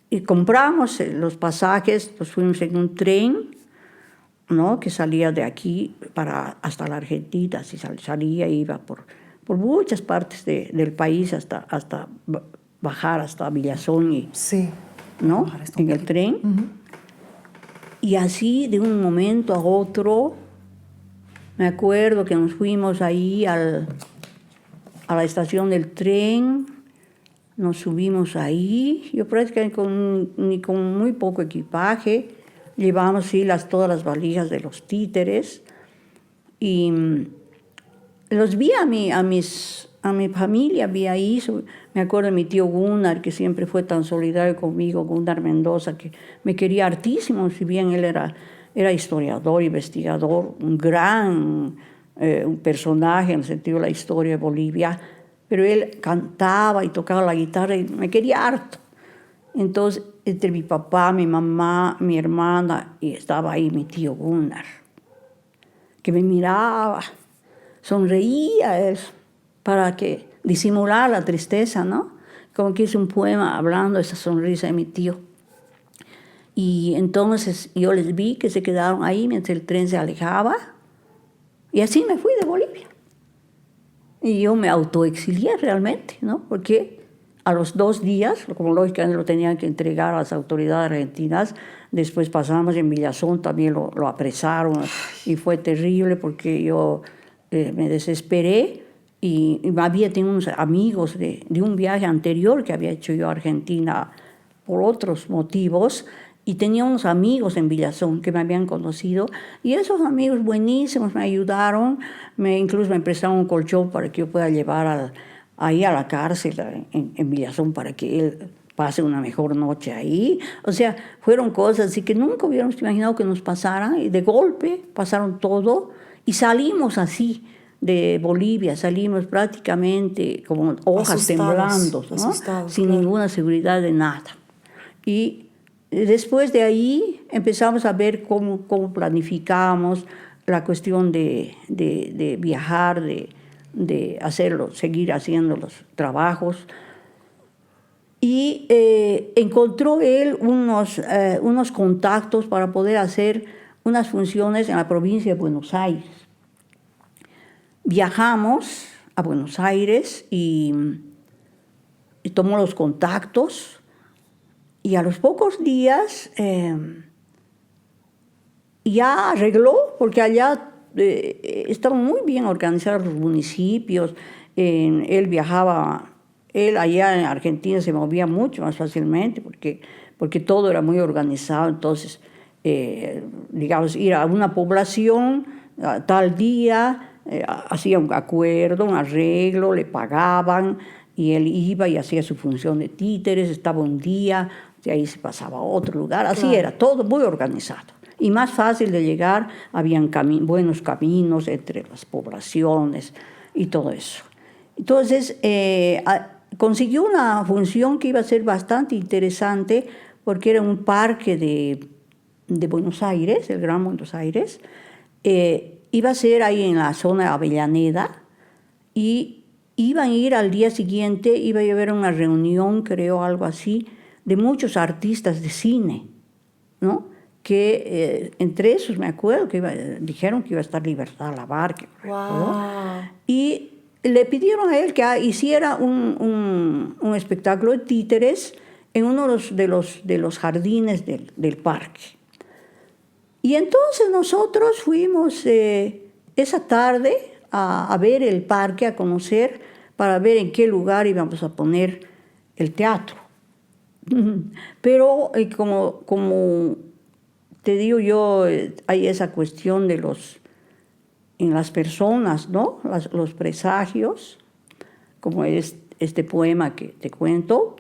[SPEAKER 1] y compramos los pasajes, nos fuimos en un tren, ¿no? Que salía de aquí hasta la Argentina, así salía, iba por muchas partes del país hasta bajar hasta Villazón, ¿no? En el tren.
[SPEAKER 4] Uh-huh.
[SPEAKER 1] Y así, de un momento a otro, me acuerdo que nos fuimos ahí a la estación del tren, nos subimos ahí, yo prácticamente con muy poco equipaje, llevamos todas las valijas de los títeres y los vi a mi familia, vi ahí, me acuerdo de mi tío Gunnar, que siempre fue tan solidario conmigo, Gunnar Mendoza, que me quería hartísimo, si bien él era historiador, investigador, un gran un personaje en el sentido de la historia de Bolivia, pero él cantaba y tocaba la guitarra y me quería harto. Entonces, entre mi papá, mi mamá, mi hermana, y estaba ahí mi tío Gunnar, que me miraba, sonreía él, para disimular la tristeza, ¿no? Como que hice un poema hablando de esa sonrisa de mi tío. Y entonces yo les vi que se quedaron ahí mientras el tren se alejaba, y así me fui de Bolivia. Y yo me autoexilié realmente, ¿no? Porque a los 2 días, como lógicamente lo tenían que entregar a las autoridades argentinas, después pasamos en Villazón, también lo apresaron y fue terrible porque yo me desesperé y había tenido unos amigos de un viaje anterior que había hecho yo a Argentina por otros motivos y tenía unos amigos en Villazón que me habían conocido, y esos amigos buenísimos me ayudaron, incluso me prestaron un colchón para que yo pueda llevar ahí a la cárcel en Villazón para que él pase una mejor noche ahí. O sea, fueron cosas así que nunca hubiéramos imaginado que nos pasaran, y de golpe pasaron todo, y salimos así de Bolivia, salimos prácticamente como hojas temblando, ¿no? Sin ninguna seguridad de nada. Y después de ahí empezamos a ver cómo planificamos la cuestión de viajar, de hacerlo, seguir haciendo los trabajos. Y encontró él unos contactos para poder hacer unas funciones en la provincia de Buenos Aires. Viajamos a Buenos Aires y tomó los contactos, y a los pocos días ya arregló, porque allá estaban muy bien organizados los municipios. Él viajaba, él allá en Argentina se movía mucho más fácilmente porque todo era muy organizado. Entonces, digamos, ir a una población tal día, hacía un acuerdo, un arreglo, le pagaban, y él iba y hacía su función de títeres, estaba un día, de ahí se pasaba a otro lugar. Así
[SPEAKER 4] claro.
[SPEAKER 1] Era, todo muy organizado. Y más fácil de llegar, habían buenos caminos entre las poblaciones y todo eso. Entonces, consiguió una función que iba a ser bastante interesante, porque era un parque de Buenos Aires, el Gran Buenos Aires. Iba a ser ahí en la zona de Avellaneda, y iban a ir al día siguiente, iba a haber una reunión, creo, algo así, de muchos artistas de cine, ¿no? Que entre esos me acuerdo que dijeron que iba a estar Libertad Labarque.
[SPEAKER 4] Wow.
[SPEAKER 1] Y le pidieron a él que hiciera un espectáculo de títeres en uno de los jardines del parque. Y entonces nosotros fuimos esa tarde a ver el parque, a conocer, para ver en qué lugar íbamos a poner el teatro. Pero como te digo yo, hay esa cuestión en las personas, ¿no? Los presagios, como es este poema que te cuento.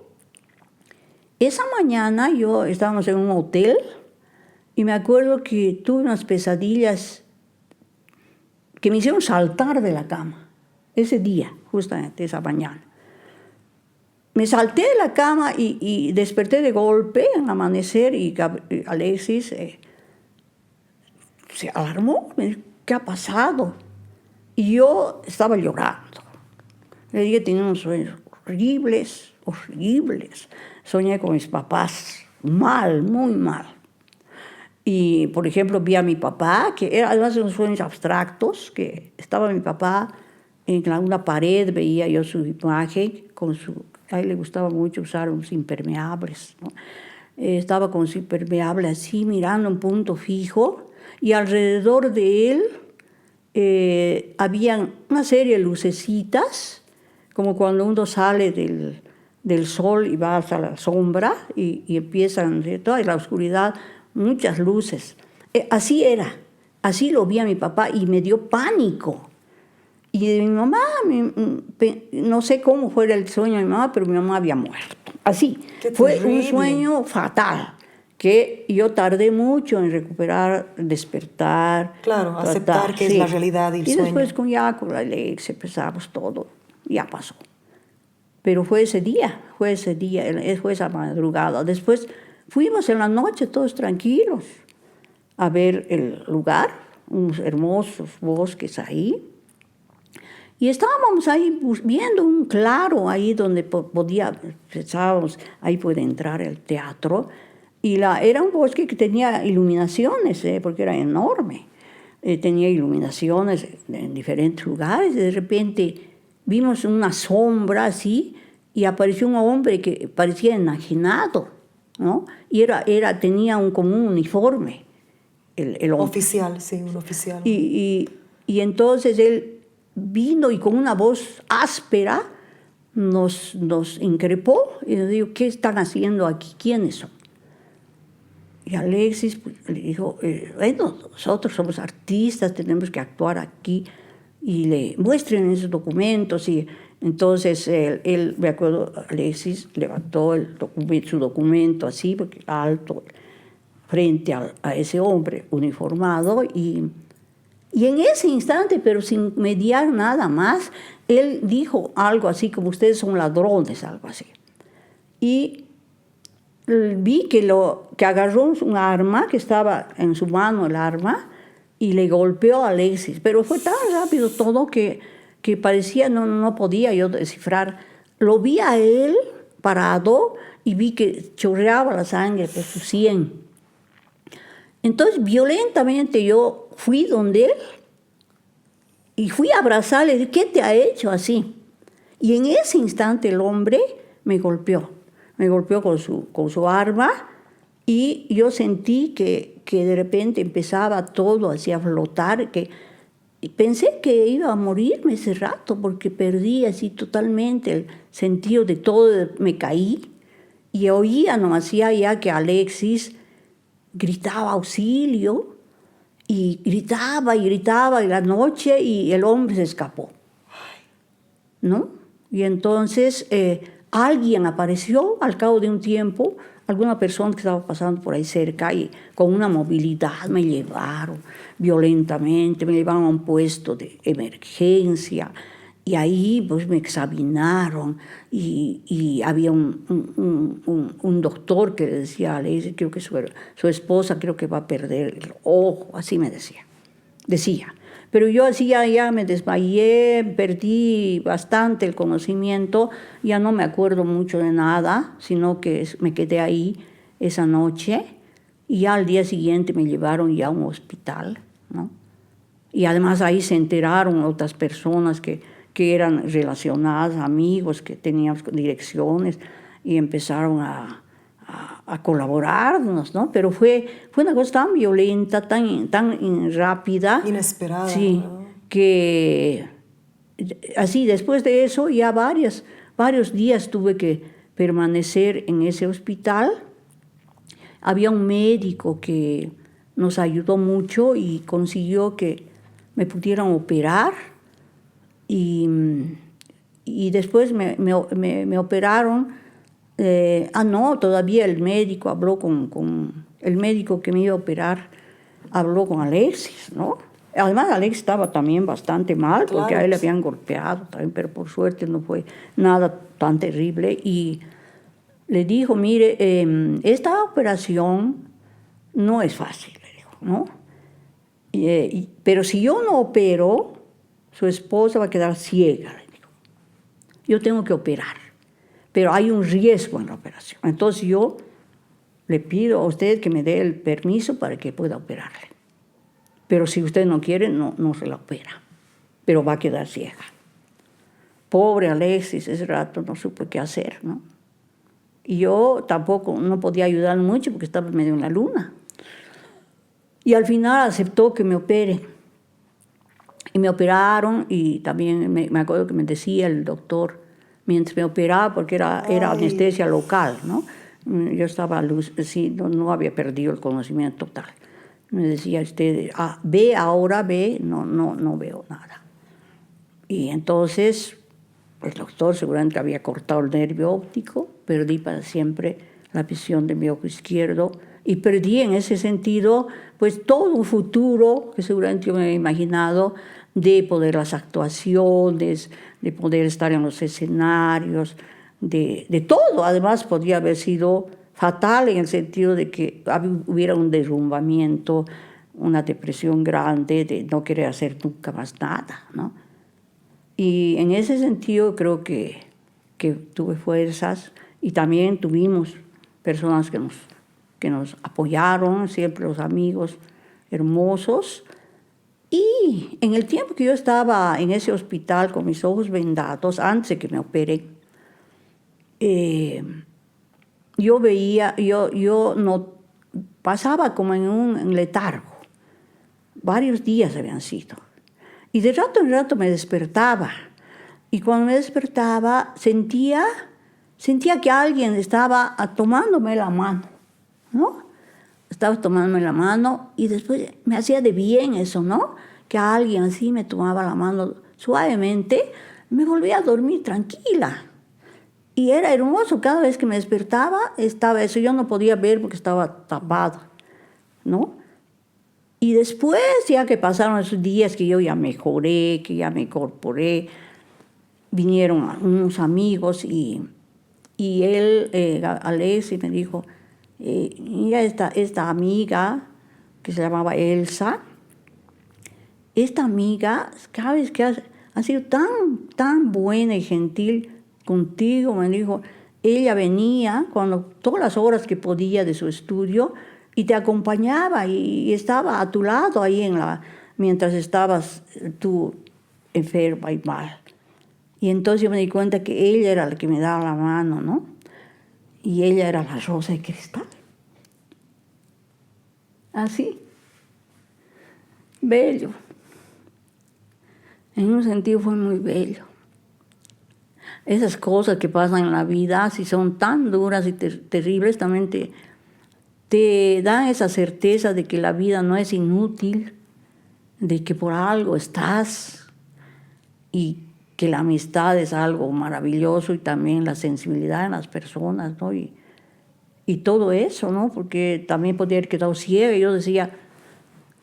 [SPEAKER 1] Esa mañana estábamos en un hotel, y me acuerdo que tuve unas pesadillas que me hicieron saltar de la cama. Ese día, justamente esa mañana. Me salté de la cama y desperté de golpe al amanecer, y Alexis se alarmó. Me dijo, ¿qué ha pasado? Y yo estaba llorando. Le dije, tenía unos sueños horribles. Soñé con mis papás, mal, muy mal. Y, por ejemplo, vi a mi papá, que eran además unos sueños abstractos, que estaba mi papá en una pared, veía yo su imagen, a él le gustaba mucho usar unos impermeables, ¿no? Estaba con su impermeable así, mirando un punto fijo, y alrededor de él habían una serie de lucecitas, como cuando uno sale del sol y va hasta la sombra, y empiezan, toda la oscuridad, muchas luces. Así era, así lo vi a mi papá, y me dio pánico. Y de mi mamá, no sé cómo fue el sueño de mi mamá, pero mi mamá había muerto. Así, fue un sueño fatal, que yo tardé mucho en recuperar, despertar.
[SPEAKER 4] Claro, aceptar que es la realidad y el sueño.
[SPEAKER 1] Y después con la Alex empezamos todo, ya pasó. Pero fue ese día, fue esa madrugada. Después fuimos en la noche todos tranquilos a ver el lugar, unos hermosos bosques ahí. Y estábamos ahí viendo un claro ahí donde pensábamos, ahí puede entrar el teatro. Y era un bosque que tenía iluminaciones, porque era enorme. Tenía iluminaciones en diferentes lugares. De repente vimos una sombra así, y apareció un hombre que parecía enajenado, ¿no? Y tenía como un uniforme. El hombre.
[SPEAKER 4] Oficial, sí, un oficial.
[SPEAKER 1] Y entonces él vino y con una voz áspera nos increpó, y nos dijo, ¿qué están haciendo aquí? ¿Quiénes son? Y Alexis pues, le dijo, bueno, nosotros somos artistas, tenemos que actuar aquí. Y le muestren esos documentos. Y entonces él, me acuerdo, Alexis levantó su documento así, porque alto, frente a ese hombre uniformado. Y en ese instante, pero sin mediar nada más, él dijo algo así como ustedes son ladrones, algo así. Y vi que agarró un arma, que estaba en su mano el arma, y le golpeó a Alexis. Pero fue tan rápido todo que parecía, no podía yo descifrar. Lo vi a él parado y vi que chorreaba la sangre por su sien. Entonces, violentamente yo fui donde él y fui a abrazarle y dije, ¿qué te ha hecho así? Y en ese instante el hombre me golpeó con su arma y yo sentí que de repente empezaba todo así a flotar, y pensé que iba a morirme ese rato porque perdí así totalmente el sentido de todo, me caí y oía nomás ya que Alexis gritaba auxilio y gritaba en la noche y el hombre se escapó, ¿no? Y entonces alguien apareció al cabo de un tiempo, alguna persona que estaba pasando por ahí cerca y con una movilidad me llevaron violentamente, me llevaron a un puesto de emergencia y ahí pues me examinaron y había un doctor que le decía a Alexis, creo que su esposa creo que va a perder el ojo, así me decía. Pero yo así ya me desmayé, perdí bastante el conocimiento, ya no me acuerdo mucho de nada, sino que me quedé ahí esa noche y ya al día siguiente me llevaron ya a un hospital, ¿no? Y además ahí se enteraron otras personas que eran relacionadas, amigos, que teníamos direcciones y empezaron a colaborarnos, ¿no? Pero fue una cosa tan violenta, tan rápida.
[SPEAKER 4] Inesperada.
[SPEAKER 1] Sí,
[SPEAKER 4] ¿no?
[SPEAKER 1] Que así después de eso ya varios días tuve que permanecer en ese hospital. Había un médico que nos ayudó mucho y consiguió que me pudieran operar y después me operaron. No, todavía el médico habló con el médico que me iba a operar, habló con Alexis, ¿no? Además, Alexis estaba también bastante mal, porque
[SPEAKER 4] Claro.
[SPEAKER 1] a él le habían golpeado también, pero por suerte no fue nada tan terrible. Y le dijo, mire, esta operación no es fácil, le dijo, ¿no? Pero si yo no opero, su esposa va a quedar ciega, le dijo. Yo tengo que operar, pero hay un riesgo en la operación. Entonces yo le pido a usted que me dé el permiso para que pueda operarle. Pero si usted no quiere, no se la opera, pero va a quedar ciega. Pobre Alexis, ese rato no supo qué hacer, ¿no? Y yo tampoco no podía ayudar mucho porque estaba medio en la luna. Y al final aceptó que me opere. Y me operaron y también me acuerdo que me decía el doctor, mientras me operaba, porque era anestesia local, ¿no? Yo estaba sí, no había perdido el conocimiento total. Me decía usted, ve ahora, ve, no veo nada. Y entonces el doctor seguramente había cortado el nervio óptico, perdí para siempre la visión de mi ojo izquierdo y perdí en ese sentido pues todo un futuro que seguramente yo me había imaginado de poder las actuaciones, de poder estar en los escenarios, de todo. Además podría haber sido fatal en el sentido de que hubiera un derrumbamiento, una depresión grande, de no querer hacer nunca más nada, ¿no? Y en ese sentido creo que tuve fuerzas y también tuvimos personas que nos apoyaron, siempre los amigos hermosos. Y en el tiempo que yo estaba en ese hospital con mis ojos vendados, antes de que me operen, yo veía, yo no pasaba como en un letargo. Varios días habían sido. Y de rato en rato me despertaba. Y cuando me despertaba sentía que alguien estaba tomándome la mano, ¿no? estaba tomándome la mano y después me hacía de bien eso, ¿no? Que alguien así me tomaba la mano suavemente, me volvía a dormir tranquila. Y era hermoso, cada vez que me despertaba estaba eso, yo no podía ver porque estaba tapado, ¿no? Y después, ya que pasaron esos días que yo ya mejoré, que ya me incorporé, vinieron unos amigos y él, Alexis, me dijo, mira esta amiga que se llamaba Elsa, esta amiga, cada vez que ha sido tan buena y gentil contigo, me dijo, ella venía todas las horas que podía de su estudio y te acompañaba y estaba a tu lado ahí mientras estabas tú enferma y mal. Y entonces yo me di cuenta que ella era la que me daba la mano, ¿no? Y ella era la rosa de cristal. Así. Bello. En un sentido fue muy bello. Esas cosas que pasan en la vida, si son tan duras y terribles, también te dan esa certeza de que la vida no es inútil, de que por algo estás y que la amistad es algo maravilloso y también la sensibilidad en las personas, ¿no? Y todo eso, ¿no? Porque también podría haber quedado ciega y yo decía,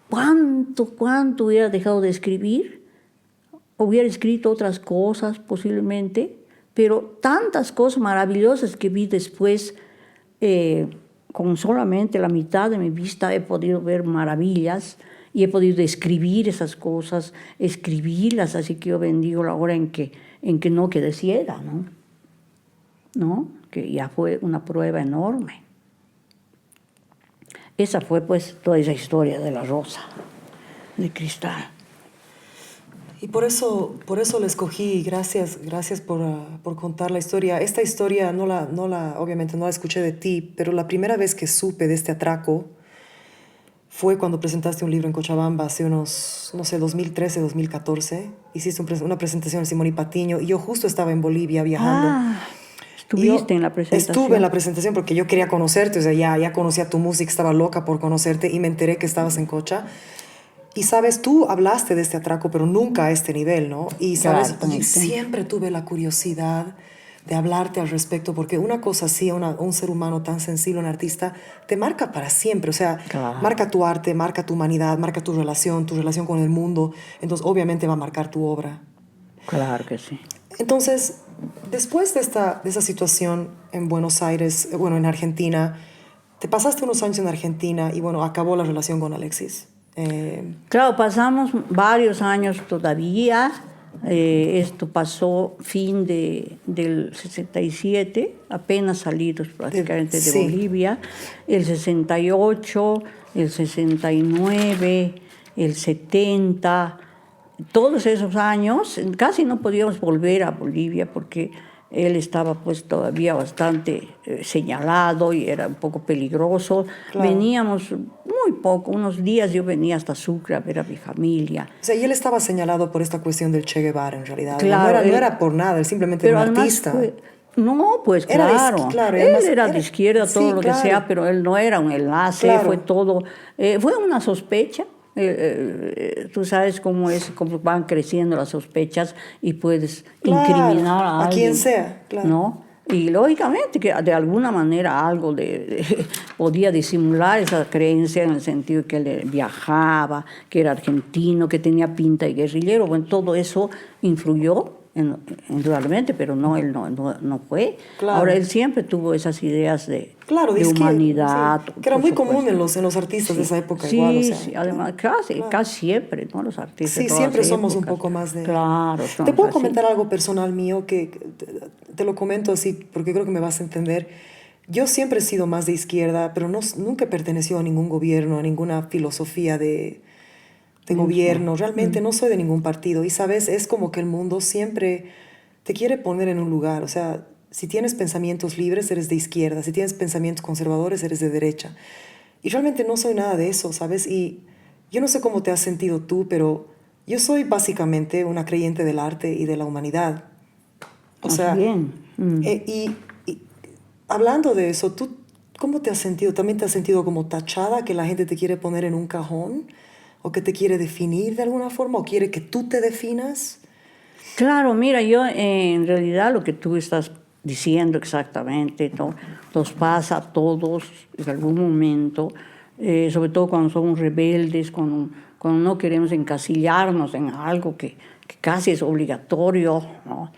[SPEAKER 1] ¿cuánto hubiera dejado de escribir? Hubiera escrito otras cosas posiblemente, pero tantas cosas maravillosas que vi después, con solamente la mitad de mi vista he podido ver maravillas y he podido escribir esas cosas, escribirlas, así que yo bendigo la hora en que no quedé ciega, ¿no? ¿No? Que ya fue una prueba enorme. Esa fue pues toda esa historia de la rosa de cristal.
[SPEAKER 4] Y por eso la escogí. Gracias por contar la historia. Esta historia obviamente no la escuché de ti, pero la primera vez que supe de este atraco fue cuando presentaste un libro en Cochabamba hace unos, 2013, 2014. Hiciste una presentación en Simón y Patiño y yo justo estaba en Bolivia viajando.
[SPEAKER 1] ¿Estuviste en la presentación?
[SPEAKER 4] Estuve en la presentación porque yo quería conocerte, o sea, ya conocía tu música, estaba loca por conocerte y me enteré que estabas en Cocha. Y sabes, tú hablaste de este atraco, pero nunca a este nivel, ¿no? Y sabes,
[SPEAKER 1] Claro,
[SPEAKER 4] y siempre tuve la curiosidad de hablarte al respecto, porque una cosa así, un ser humano tan sensible, un artista, te marca para siempre. O sea,
[SPEAKER 1] claro,
[SPEAKER 4] marca tu arte, marca tu humanidad, marca tu relación con el mundo. Entonces, obviamente va a marcar tu obra.
[SPEAKER 1] Claro que sí.
[SPEAKER 4] Entonces, después de esa situación en Buenos Aires, bueno, en Argentina, te pasaste unos años en Argentina y, bueno, acabó la relación con Alexis.
[SPEAKER 1] Claro, pasamos varios años todavía. Esto pasó fin del 67, apenas salidos prácticamente de Bolivia. El 68, el 69, el 70, todos esos años casi no podíamos volver a Bolivia porque él estaba pues todavía bastante señalado y era un poco peligroso. Claro. Veníamos muy poco, unos días yo venía hasta Sucre a ver a mi familia.
[SPEAKER 4] O sea, y él estaba señalado por esta cuestión del Che Guevara en realidad.
[SPEAKER 1] Claro,
[SPEAKER 4] no era por nada, él simplemente era un artista.
[SPEAKER 1] No, pues claro. Él era de izquierda, todo lo que sea, pero él no era un enlace, claro. Fue todo. Fue una sospecha. Tú sabes cómo van creciendo las sospechas y puedes incriminar a alguien,
[SPEAKER 4] quien sea, claro.
[SPEAKER 1] ¿no? Y lógicamente que de alguna manera algo podía disimular esa creencia en el sentido de que él viajaba, que era argentino, que tenía pinta de guerrillero. Bueno, todo eso influyó indudablemente, pero él no fue. Claro. Ahora, él siempre tuvo esas ideas de humanidad.
[SPEAKER 4] Que era muy común en los artistas de esa época.
[SPEAKER 1] Sí,
[SPEAKER 4] igual, o sea,
[SPEAKER 1] sí, además, casi siempre, ¿no? Los artistas.
[SPEAKER 4] Sí, siempre somos un poco más de...
[SPEAKER 1] Claro.
[SPEAKER 4] Te puedo comentar algo personal mío que te lo comento así porque creo que me vas a entender. Yo siempre he sido más de izquierda, pero nunca he pertenecido a ningún gobierno, a ninguna filosofía de gobierno. Realmente no soy de ningún partido. Y, ¿sabes? Es como que el mundo siempre te quiere poner en un lugar. O sea, si tienes pensamientos libres, eres de izquierda. Si tienes pensamientos conservadores, eres de derecha. Y realmente no soy nada de eso, ¿sabes? Y yo no sé cómo te has sentido tú, pero yo soy básicamente una creyente del arte y de la humanidad. O sea,
[SPEAKER 1] bien.
[SPEAKER 4] Y hablando de eso, ¿Cómo te has sentido? ¿También te has sentido como tachada, que la gente te quiere poner en un cajón? ¿O que te quiere definir de alguna forma? ¿O quiere que tú te definas?
[SPEAKER 1] Claro, mira, yo en realidad lo que tú estás diciendo exactamente, ¿no? Nos pasa a todos en algún momento, sobre todo cuando somos rebeldes, cuando no queremos encasillarnos en algo que casi es obligatorio, ¿no?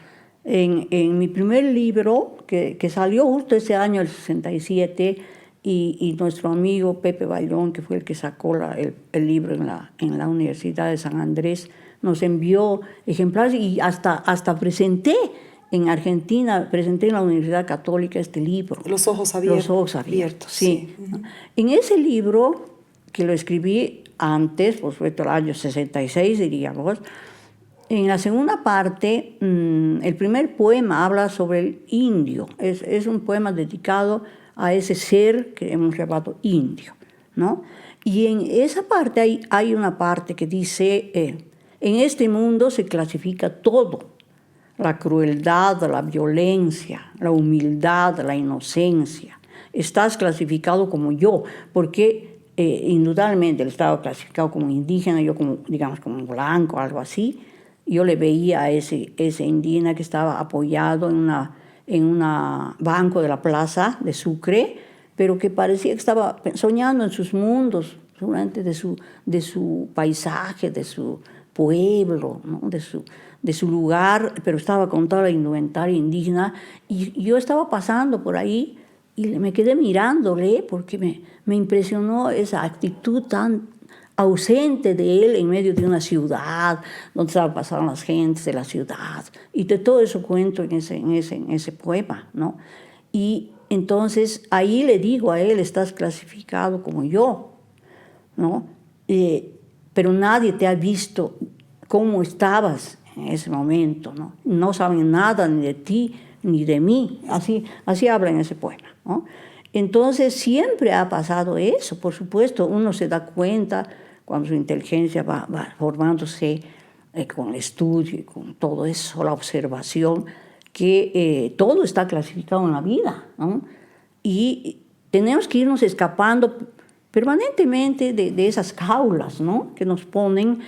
[SPEAKER 1] En mi primer libro, que salió justo ese año, el 67, y nuestro amigo Pepe Bailón, que fue el que sacó el libro en la Universidad de San Andrés, nos envió ejemplares y hasta presenté en Argentina, presenté en la Universidad Católica este libro.
[SPEAKER 4] Los ojos abiertos.
[SPEAKER 1] Los ojos abiertos, sí. En ese libro, que lo escribí antes, por supuesto, el año 66, diríamos, en la segunda parte, el primer poema habla sobre el indio. Es un poema dedicado a ese ser que hemos llamado indio, ¿no? Y en esa parte hay una parte que dice, en este mundo se clasifica todo: la crueldad, la violencia, la humildad, la inocencia. Estás clasificado como yo, porque indudablemente él estaba clasificado como indígena, yo como, digamos, como blanco, algo así. Yo le veía a ese indígena que estaba apoyado en un banco de la plaza de Sucre, pero que parecía que estaba soñando en sus mundos, seguramente de su paisaje, de su pueblo, ¿no? de su lugar, pero estaba con toda la indumentaria indígena. Y yo estaba pasando por ahí y me quedé mirándole porque me impresionó esa actitud tan ausente de él en medio de una ciudad, donde estaban pasando las gentes de la ciudad. Y de todo eso cuento en ese poema, ¿no? Y entonces ahí le digo a él, estás clasificado como yo, ¿no? Pero nadie te ha visto cómo estabas en ese momento, ¿no? No saben nada ni de ti ni de mí. Así habla en ese poema, ¿no? Entonces siempre ha pasado eso, por supuesto. Uno se da cuenta cuando su inteligencia va formándose con el estudio y con todo eso, la observación, que todo está clasificado en la vida, ¿no? Y tenemos que irnos escapando permanentemente de esas jaulas, ¿no? Que nos ponen,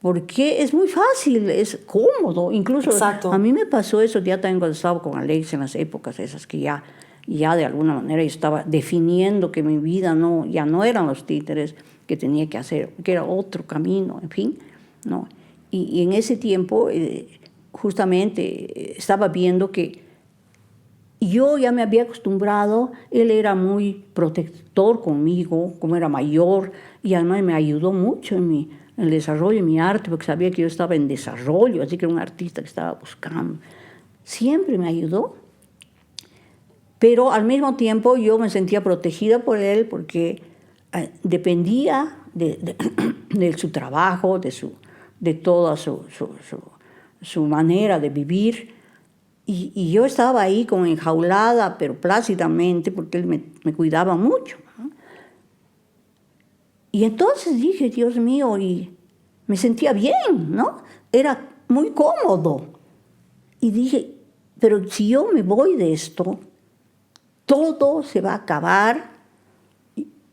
[SPEAKER 1] porque es muy fácil, es cómodo. Incluso
[SPEAKER 4] Exacto.
[SPEAKER 1] A mí me pasó eso ya también cuando estaba con Alex en las épocas esas que ya de alguna manera yo estaba definiendo que mi vida ya no eran los títeres que tenía que hacer, que era otro camino, en fin, ¿no? Y en ese tiempo justamente estaba viendo que yo ya me había acostumbrado, él era muy protector conmigo, como era mayor, y además me ayudó mucho en el desarrollo de mi arte, porque sabía que yo estaba en desarrollo, así que era un artista que estaba buscando. Siempre me ayudó. Pero al mismo tiempo yo me sentía protegida por él porque dependía de su trabajo, de toda su manera de vivir. Y yo estaba ahí como enjaulada, pero plácidamente, porque él me cuidaba mucho, ¿no? Y entonces dije, Dios mío, y me sentía bien, ¿no? Era muy cómodo. Y dije, pero si yo me voy de esto, todo se va a acabar,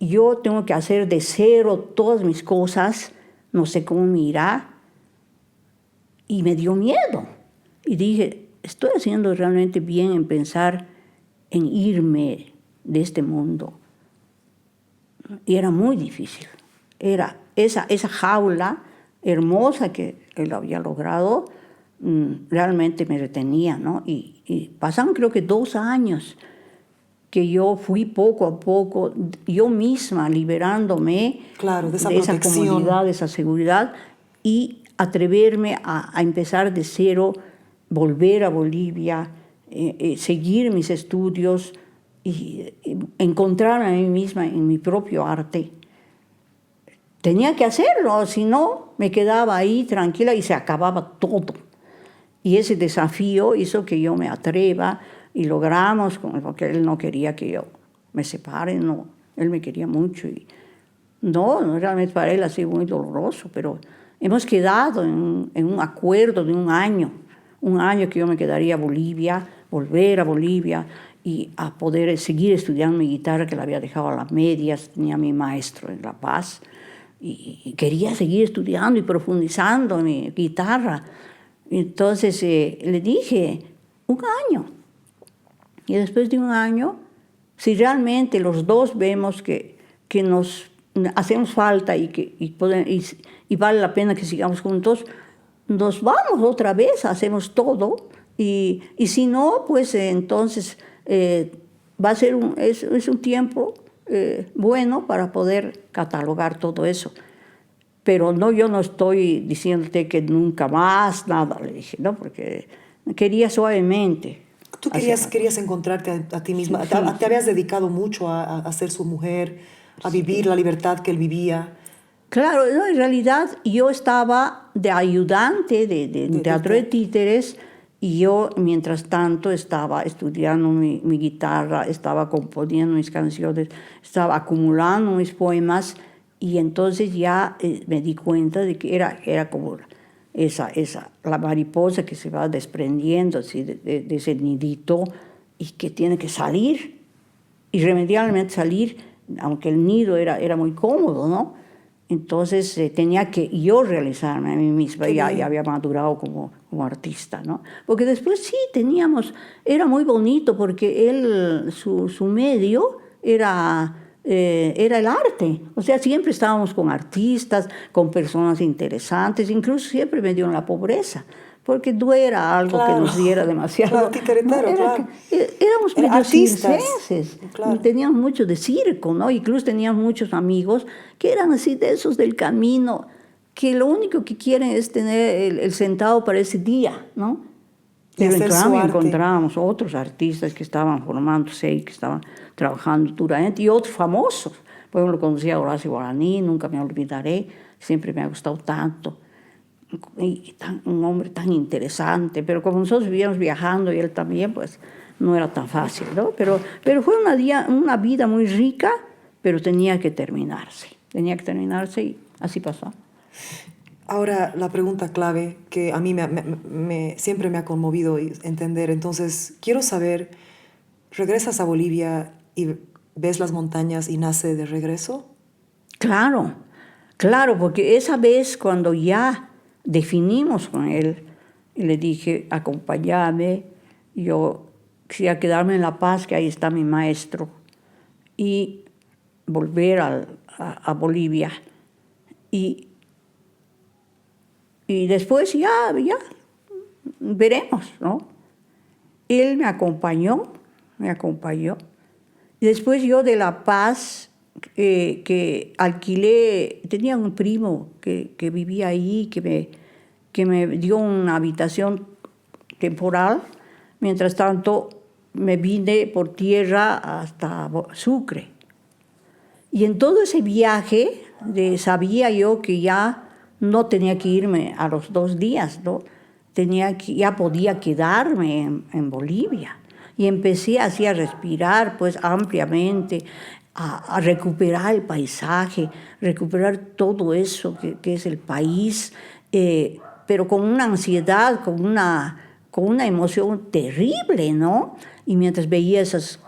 [SPEAKER 1] yo tengo que hacer de cero todas mis cosas, no sé cómo me irá. Y me dio miedo. Y dije, estoy haciendo realmente bien en pensar en irme de este mundo. Y era muy difícil. Era esa jaula hermosa que él había logrado, realmente me retenía, ¿no? Y pasaron creo que 2 años que yo fui poco a poco, yo misma liberándome,
[SPEAKER 4] claro, de esa
[SPEAKER 1] comodidad, de esa seguridad, y atreverme a empezar de cero, volver a Bolivia, seguir mis estudios y encontrarme a mí misma en mi propio arte. Tenía que hacerlo, si no me quedaba ahí tranquila y se acababa todo. Y ese desafío hizo que yo me atreva y logramos, porque él no quería que yo me separe, no, él me quería mucho. Y no, realmente para él ha sido muy doloroso, pero hemos quedado en un acuerdo de un año que yo me quedaría a Bolivia, volver a Bolivia, y a poder seguir estudiando mi guitarra, que la había dejado a las medias. Tenía mi maestro en La Paz y quería seguir estudiando y profundizando en mi guitarra. Entonces le dije, 1 año. Y después de 1 año, si realmente los dos vemos que nos hacemos falta y vale la pena que sigamos juntos, nos vamos otra vez, hacemos todo. Y si no, pues entonces va a ser es un tiempo bueno para poder catalogar todo eso. Pero no, yo no estoy diciéndote que nunca más, nada, le dije, ¿no? Porque quería suavemente.
[SPEAKER 4] Tú querías encontrarte a ti misma.
[SPEAKER 1] Sí,
[SPEAKER 4] Te habías dedicado mucho a ser su mujer, a vivir la libertad que él vivía.
[SPEAKER 1] Claro, no, en realidad yo estaba de ayudante de teatro de títeres y yo, mientras tanto, estaba estudiando mi guitarra, estaba componiendo mis canciones, estaba acumulando mis poemas y entonces ya me di cuenta de que era como la mariposa que se va desprendiendo así, de ese nidito y que tiene que salir, irremediablemente salir, aunque el nido era muy cómodo, ¿no? Entonces tenía que yo realizarme a mí misma, ya había madurado como artista, ¿no? Porque después sí era muy bonito porque él, su medio era el arte. O sea, siempre estábamos con artistas, con personas interesantes, incluso siempre me dio en la pobreza, porque no era algo que nos diera demasiado.
[SPEAKER 4] Claro.
[SPEAKER 1] Éramos medio
[SPEAKER 4] artistas.
[SPEAKER 1] circenses,
[SPEAKER 4] Claro.
[SPEAKER 1] teníamos mucho de circo, ¿no? Incluso teníamos muchos amigos que eran así de esos del camino, que lo único que quieren es tener el centavo para ese día, ¿no? Pero encontrábamos otros artistas que estaban formándose y que estaban trabajando duramente, y otros famosos. Por ejemplo, conocí a Horacio Guaraní, nunca me olvidaré, siempre me ha gustado tanto. Y un hombre tan interesante, pero como nosotros vivíamos viajando y él también, pues no era tan fácil, ¿no? Pero fue una vida muy rica, pero tenía que terminarse y así pasó.
[SPEAKER 4] Ahora, la pregunta clave que a mí siempre me ha conmovido entender, entonces, quiero saber, ¿regresas a Bolivia y ves las montañas y nace de regreso?
[SPEAKER 1] Claro, porque esa vez cuando ya definimos con él, y le dije, acompáñame, yo quisiera quedarme en La Paz, que ahí está mi maestro, y volver a Bolivia. Y después ya veremos, ¿no? Él me acompañó, y después yo de La Paz, que alquilé, tenía un primo que vivía ahí, que me dio una habitación temporal. Mientras tanto, me vine por tierra hasta Sucre. Y en todo ese viaje sabía yo que ya no tenía que irme a los 2 días, ¿no? Ya podía quedarme en Bolivia. Y empecé así a respirar pues ampliamente, a recuperar el paisaje, recuperar todo eso que es el país, pero con una ansiedad, con una emoción terrible, ¿no? Y mientras veía esas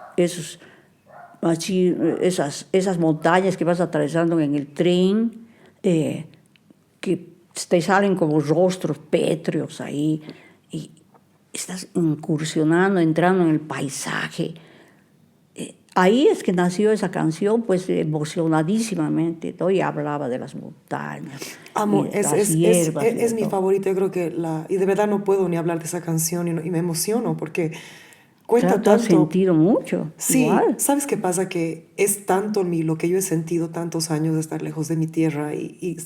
[SPEAKER 1] montañas que vas atravesando en el tren, que te salen como rostros pétreos ahí, y estás incursionando, entrando en el paisaje. Ahí es que nació esa canción, pues emocionadísimamente, ¿no? Y hablaba de las montañas.
[SPEAKER 4] Amo,
[SPEAKER 1] las hierbas,
[SPEAKER 4] es mi favorita. Yo creo que y de verdad no puedo ni hablar de esa canción y me emociono porque cuenta
[SPEAKER 1] tanto. Has
[SPEAKER 4] tanto.
[SPEAKER 1] sentido mucho.
[SPEAKER 4] Sí,
[SPEAKER 1] igual.
[SPEAKER 4] ¿sabes qué pasa? Que es tanto lo que yo he sentido tantos años de estar lejos de mi tierra y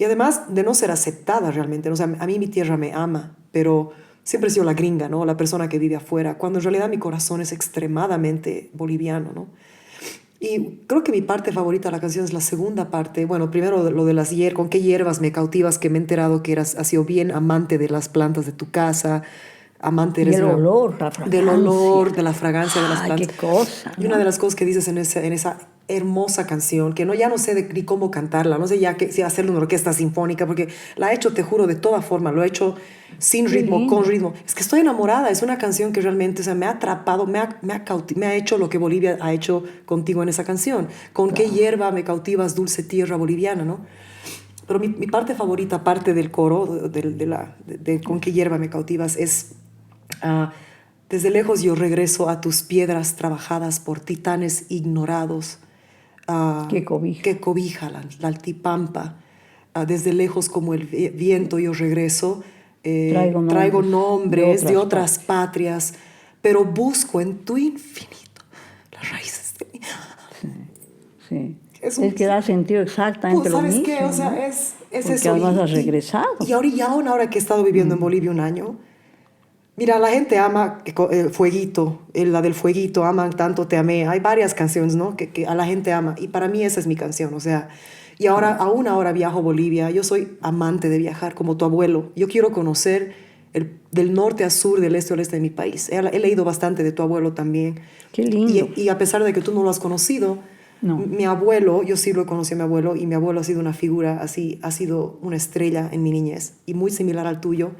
[SPEAKER 4] además de no ser aceptada realmente. O sea, a mí mi tierra me ama, pero siempre he sido la gringa, ¿no? La persona que vive afuera, cuando en realidad mi corazón es extremadamente boliviano, ¿no? Y creo que mi parte favorita de la canción es la segunda parte. Bueno, primero lo de las hierbas, con qué hierbas me cautivas, que me he enterado que has sido bien amante de las plantas de tu casa, amante
[SPEAKER 1] del olor, la fragancia.
[SPEAKER 4] del olor, de la fragancia de las plantas.
[SPEAKER 1] Qué cosa,
[SPEAKER 4] Y una de las cosas que dices en esa hermosa canción que ya no sé ni cómo cantarla, no sé ya si hacerle una orquesta sinfónica, porque la he hecho, te juro, de toda forma, lo he hecho sin
[SPEAKER 1] Qué
[SPEAKER 4] ritmo,
[SPEAKER 1] lindo.
[SPEAKER 4] con ritmo. Es que estoy enamorada, es una canción que realmente, o sea, me ha atrapado, me ha hecho lo que Bolivia ha hecho contigo en esa canción. Con qué hierba me cautivas, dulce tierra boliviana, ¿no? Pero mi parte favorita, parte del coro, de con qué hierba me cautivas, es... desde lejos yo regreso a tus piedras trabajadas por titanes ignorados,
[SPEAKER 1] Qué cobija.
[SPEAKER 4] que cobija la altipampa. Desde lejos como el viento yo regreso, traigo nombres de otras patrias, pero busco en tu infinito las raíces de mi...
[SPEAKER 1] Sí.
[SPEAKER 4] Es
[SPEAKER 1] Es que da sentido exactamente lo
[SPEAKER 4] ¿sabes
[SPEAKER 1] mismo.
[SPEAKER 4] qué? O sea,
[SPEAKER 1] ¿no?
[SPEAKER 4] es
[SPEAKER 1] Porque
[SPEAKER 4] eso.
[SPEAKER 1] además has regresado.
[SPEAKER 4] Y ahora que he estado viviendo en Bolivia un año, mira, la gente ama Fueguito, la del Fueguito, aman tanto te amé. Hay varias canciones, ¿no? Que a la gente ama. Y para mí esa es mi canción, o sea. Y aún ahora viajo a Bolivia. Yo soy amante de viajar, como tu abuelo. Yo quiero conocer del norte a sur, del este al oeste de mi país. He leído bastante de tu abuelo también.
[SPEAKER 1] Qué lindo.
[SPEAKER 4] Y a pesar de que tú no lo has conocido,
[SPEAKER 1] No.
[SPEAKER 4] mi abuelo, yo sí lo conocí a mi abuelo, y mi abuelo ha sido una figura así, ha sido una estrella en mi niñez, y muy similar al tuyo.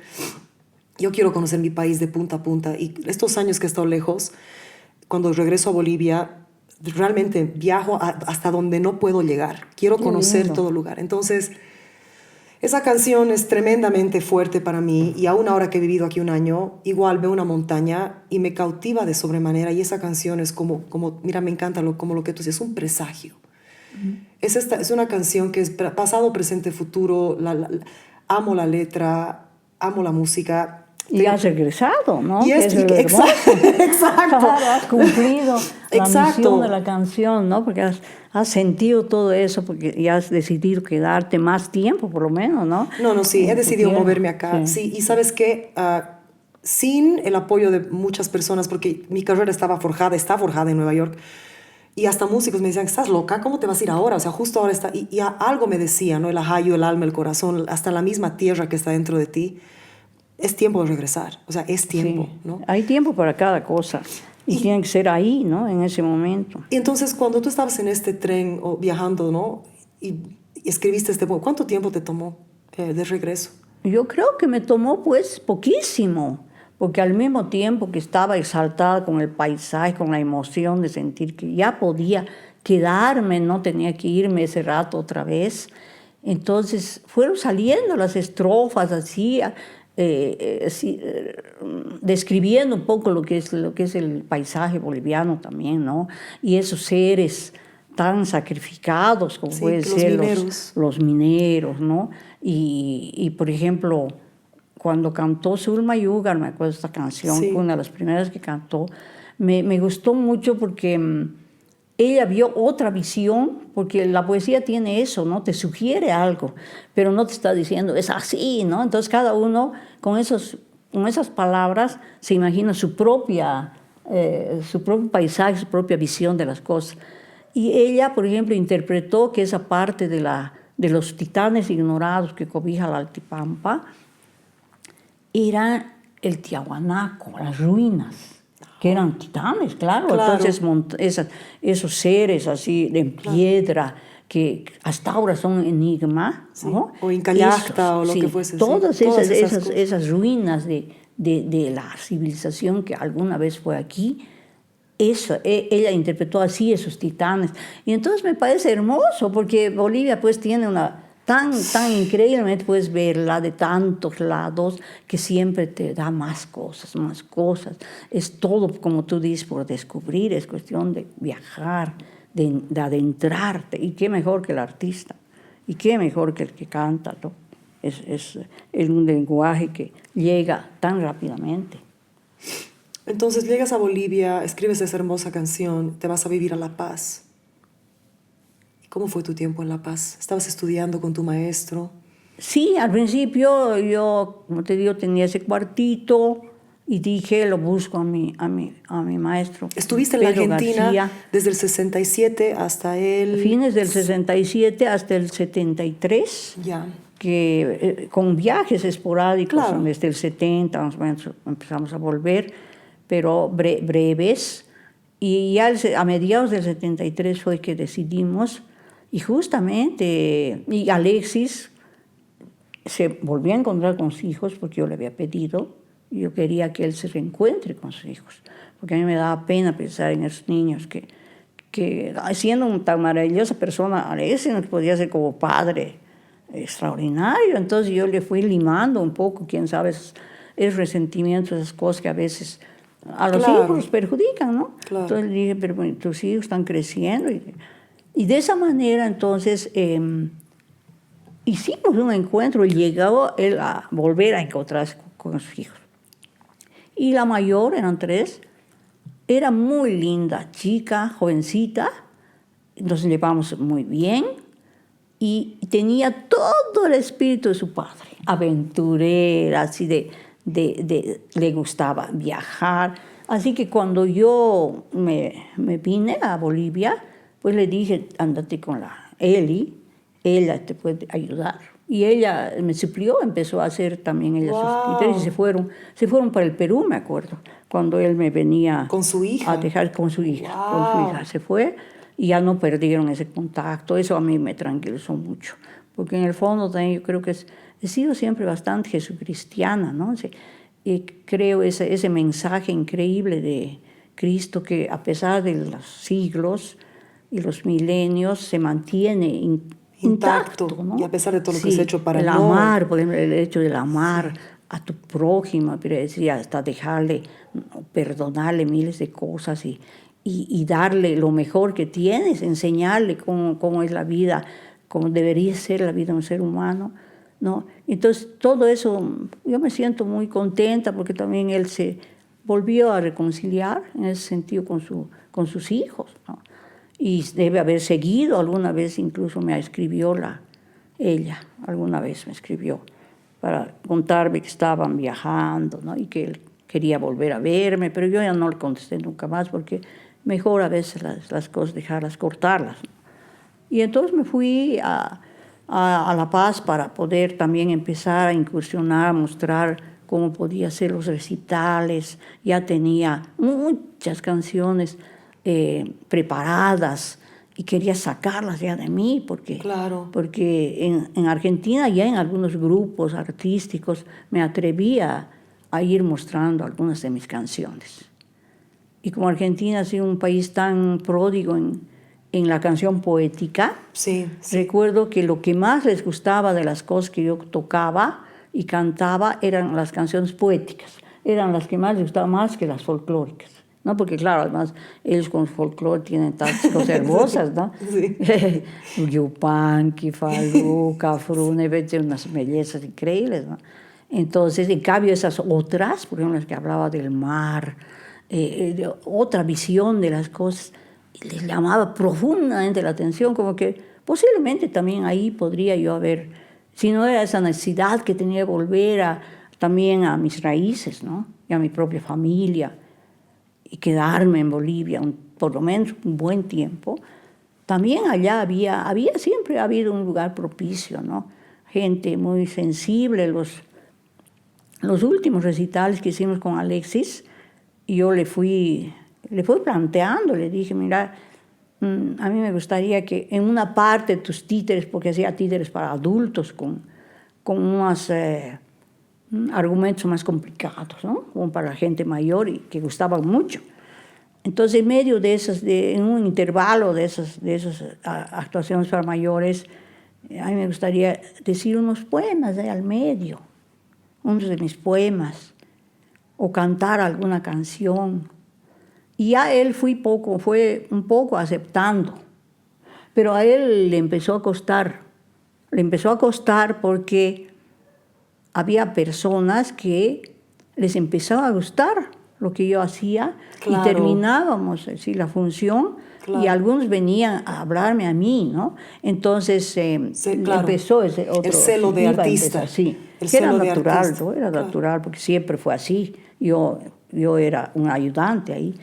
[SPEAKER 4] Yo quiero conocer mi país de punta a punta, y estos años que he estado lejos, cuando regreso a Bolivia, realmente viajo hasta donde no puedo llegar. Quiero
[SPEAKER 1] Qué
[SPEAKER 4] conocer
[SPEAKER 1] lindo.
[SPEAKER 4] todo lugar. Entonces, esa canción es tremendamente fuerte para mí, y aún ahora que he vivido aquí un año, igual veo una montaña y me cautiva de sobremanera, y esa canción es como mira, me encanta como lo que tú dices, es un presagio. Es una canción que es pasado, presente, futuro. Amo la letra, amo la música.
[SPEAKER 1] Y has regresado, ¿no?
[SPEAKER 4] Y
[SPEAKER 1] Que es lo hermoso.
[SPEAKER 4] exacto.
[SPEAKER 1] Claro, has cumplido la
[SPEAKER 4] Exacto.
[SPEAKER 1] misión de la canción, ¿no? Porque has sentido todo eso, porque ya has decidido quedarte más tiempo, por lo menos, ¿no?
[SPEAKER 4] No, sí, he decidido
[SPEAKER 1] tierra.
[SPEAKER 4] moverme acá.
[SPEAKER 1] Sí.
[SPEAKER 4] Sí, y ¿sabes qué? Sin el apoyo de muchas personas, porque mi carrera está forjada en Nueva York, y hasta músicos me decían, ¿estás loca? ¿Cómo te vas a ir ahora? O sea, justo ahora está... Y algo me decía, ¿no? El ajayo, el alma, el corazón, hasta la misma tierra que está dentro de ti. Es tiempo de regresar. O sea, es tiempo,
[SPEAKER 1] Sí.
[SPEAKER 4] ¿no?
[SPEAKER 1] Hay tiempo para cada cosa. Y tiene que ser ahí, ¿no? En ese momento.
[SPEAKER 4] Y entonces, cuando tú estabas en este tren o viajando, ¿no? Y escribiste este poema, ¿cuánto tiempo te tomó de regreso?
[SPEAKER 1] Yo creo que me tomó, pues, poquísimo. Porque al mismo tiempo que estaba exaltada con el paisaje, con la emoción de sentir que ya podía quedarme, no tenía que irme ese rato otra vez. Entonces fueron saliendo las estrofas así, describiendo un poco lo que es el paisaje boliviano también, ¿no? Y esos seres tan sacrificados como
[SPEAKER 4] Sí,
[SPEAKER 1] pueden
[SPEAKER 4] los
[SPEAKER 1] ser
[SPEAKER 4] mineros.
[SPEAKER 1] los mineros, ¿no? Y por ejemplo, cuando cantó Zulma Yugar, me acuerdo de esta canción,
[SPEAKER 4] Sí.
[SPEAKER 1] fue una de las primeras que cantó, me gustó mucho porque ella vio otra visión, porque la poesía tiene eso, ¿no? Te sugiere algo, pero no te está diciendo, es así, ¿no? Entonces cada uno con esas palabras se imagina su propio paisaje, su propia visión de las cosas. Y ella, por ejemplo, interpretó que esa parte de los titanes ignorados que cobija la altipampa era el Tiahuanaco, las ruinas, que eran titanes, claro. Entonces esos seres así de piedra que hasta ahora son enigma,
[SPEAKER 4] Sí.
[SPEAKER 1] ¿no?
[SPEAKER 4] O Incallacta o lo que fuese.
[SPEAKER 1] Todas
[SPEAKER 4] sí.
[SPEAKER 1] esas ruinas de la civilización que alguna vez fue aquí, ella interpretó así esos titanes. Y entonces me parece hermoso, porque Bolivia pues tiene una tan increíblemente puedes verla de tantos lados que siempre te da más cosas, más cosas. Es todo, como tú dices, por descubrir, es cuestión de viajar, de adentrarte. Y qué mejor que el artista, y qué mejor que el que canta, ¿no? Es un lenguaje que llega tan rápidamente.
[SPEAKER 4] Entonces llegas a Bolivia, escribes esa hermosa canción, te vas a vivir a La Paz. ¿Cómo fue tu tiempo en La Paz? ¿Estabas estudiando con tu maestro?
[SPEAKER 1] Sí, al principio yo, como te digo, tenía ese cuartito y dije, lo busco a mi maestro.
[SPEAKER 4] ¿Estuviste en la
[SPEAKER 1] Pedro
[SPEAKER 4] Argentina
[SPEAKER 1] García,
[SPEAKER 4] desde el 67 hasta el...
[SPEAKER 1] fines del 67 hasta el 73,
[SPEAKER 4] Ya.
[SPEAKER 1] con viajes esporádicos,
[SPEAKER 4] Claro.
[SPEAKER 1] desde el 70 más o menos empezamos a volver, pero breves. Y ya a mediados del 73 fue que decidimos, y justamente, y Alexis se volvió a encontrar con sus hijos porque yo le había pedido, y yo quería que él se reencuentre con sus hijos, porque a mí me daba pena pensar en esos niños que siendo una tan maravillosa persona, Alexis no podía ser como padre extraordinario. Entonces yo le fui limando un poco, quién sabe, esos resentimientos, esas cosas que a veces a los
[SPEAKER 4] Claro.
[SPEAKER 1] hijos los perjudican, ¿no?
[SPEAKER 4] Claro.
[SPEAKER 1] Entonces le dije, pero bueno, tus hijos están creciendo. Y de esa manera, entonces, hicimos un encuentro y llegó él a volver a encontrarse con sus hijos. Y la mayor, eran 3, era muy linda, chica, jovencita, nos llevamos muy bien y tenía todo el espíritu de su padre, aventurera, así le gustaba viajar. Así que cuando yo me vine a Bolivia, pues le dije, ándate con la Eli, ella te puede ayudar. Y ella me suplió, empezó a hacer también ella sus criterios y se fueron para el Perú, me acuerdo, cuando él me venía
[SPEAKER 4] ¿Con su hija?
[SPEAKER 1] a dejar con su hija.
[SPEAKER 4] Wow.
[SPEAKER 1] Con su hija se fue y ya no perdieron ese contacto. Eso a mí me tranquilizó mucho, porque en el fondo también yo creo que he sido siempre bastante jesucristiana, ¿no? Y creo ese mensaje increíble de Cristo que a pesar de los siglos y los milenios se mantiene intacto, ¿no?
[SPEAKER 4] Y a pesar de todo lo que se ha hecho para
[SPEAKER 1] el amar, por ejemplo, el hecho del amar a tu prójimo, pero decir, hasta dejarle, perdonarle miles de cosas y darle lo mejor que tienes, enseñarle cómo es la vida, cómo debería ser la vida de un ser humano, ¿no? Entonces, todo eso, yo me siento muy contenta porque también él se volvió a reconciliar en ese sentido con sus hijos, ¿no? Y debe haber seguido, alguna vez incluso me escribió ella, alguna vez me escribió para contarme que estaban viajando, ¿no? Y que él quería volver a verme, pero yo ya no le contesté nunca más porque mejor a veces las cosas dejarlas, cortarlas, ¿no? Y entonces me fui a La Paz para poder también empezar a incursionar, a mostrar cómo podía hacer los recitales. Ya tenía muchas canciones preparadas y quería sacarlas ya de mí porque en Argentina ya en algunos grupos artísticos me atrevía a ir mostrando algunas de mis canciones. Y como Argentina ha sido un país tan pródigo en la canción poética,
[SPEAKER 4] sí.
[SPEAKER 1] Recuerdo que lo que más les gustaba de las cosas que yo tocaba y cantaba eran las canciones poéticas, eran las que más les gustaban más que las folclóricas. ¿No? Porque claro, además ellos con folclore tienen tantas cosas hermosas, ¿no?
[SPEAKER 4] Sí.
[SPEAKER 1] Yupanqui, Falú, Cafrune, unas bellezas increíbles, ¿no? Entonces, en cambio, esas otras, por ejemplo, las que hablaba del mar, otra visión de las cosas, les llamaba profundamente la atención, como que posiblemente también ahí podría yo haber, si no era esa necesidad que tenía de volver también a mis raíces, ¿no? Y a mi propia familia, y quedarme en Bolivia por lo menos un buen tiempo, también allá siempre ha habido un lugar propicio, ¿no? Gente muy sensible. Los últimos recitales que hicimos con Alexis, yo le fui planteando, le dije, mira, a mí me gustaría que en una parte de tus títeres, porque hacía títeres para adultos con unos argumentos más complicados, ¿no? Como para la gente mayor y que gustaban mucho. Entonces, en medio en un intervalo de esas actuaciones para mayores, a mí me gustaría decir unos poemas ahí al medio, unos de mis poemas, o cantar alguna canción. Y ya él fue un poco aceptando, pero a él le empezó a costar porque había personas que les empezaba a gustar lo que yo hacía, claro. Y terminábamos la función, claro. Y algunos venían a hablarme a mí, ¿no? Entonces empezó ese otro...
[SPEAKER 4] El celo de artista.
[SPEAKER 1] Sí,
[SPEAKER 4] el
[SPEAKER 1] que era
[SPEAKER 4] celo
[SPEAKER 1] natural,
[SPEAKER 4] artista.
[SPEAKER 1] ¿no? Era natural, porque siempre fue así. Yo era un ayudante ahí.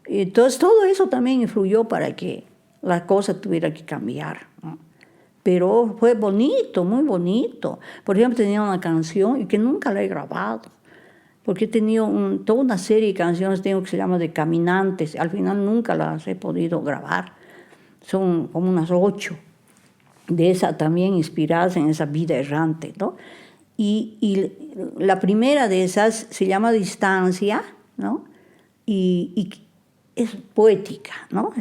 [SPEAKER 1] Entonces todo eso también influyó para que la cosa tuviera que cambiar, ¿no? Pero fue bonito, muy bonito. Por ejemplo, tenía una canción que nunca la he grabado, porque he tenido toda una serie de canciones tengo que se llama de caminantes. Al final nunca las he podido grabar. Son como unas 8 de esas también inspiradas en esa vida errante, ¿no? Y la primera de esas se llama Distancia, ¿no? Y es poética, ¿no?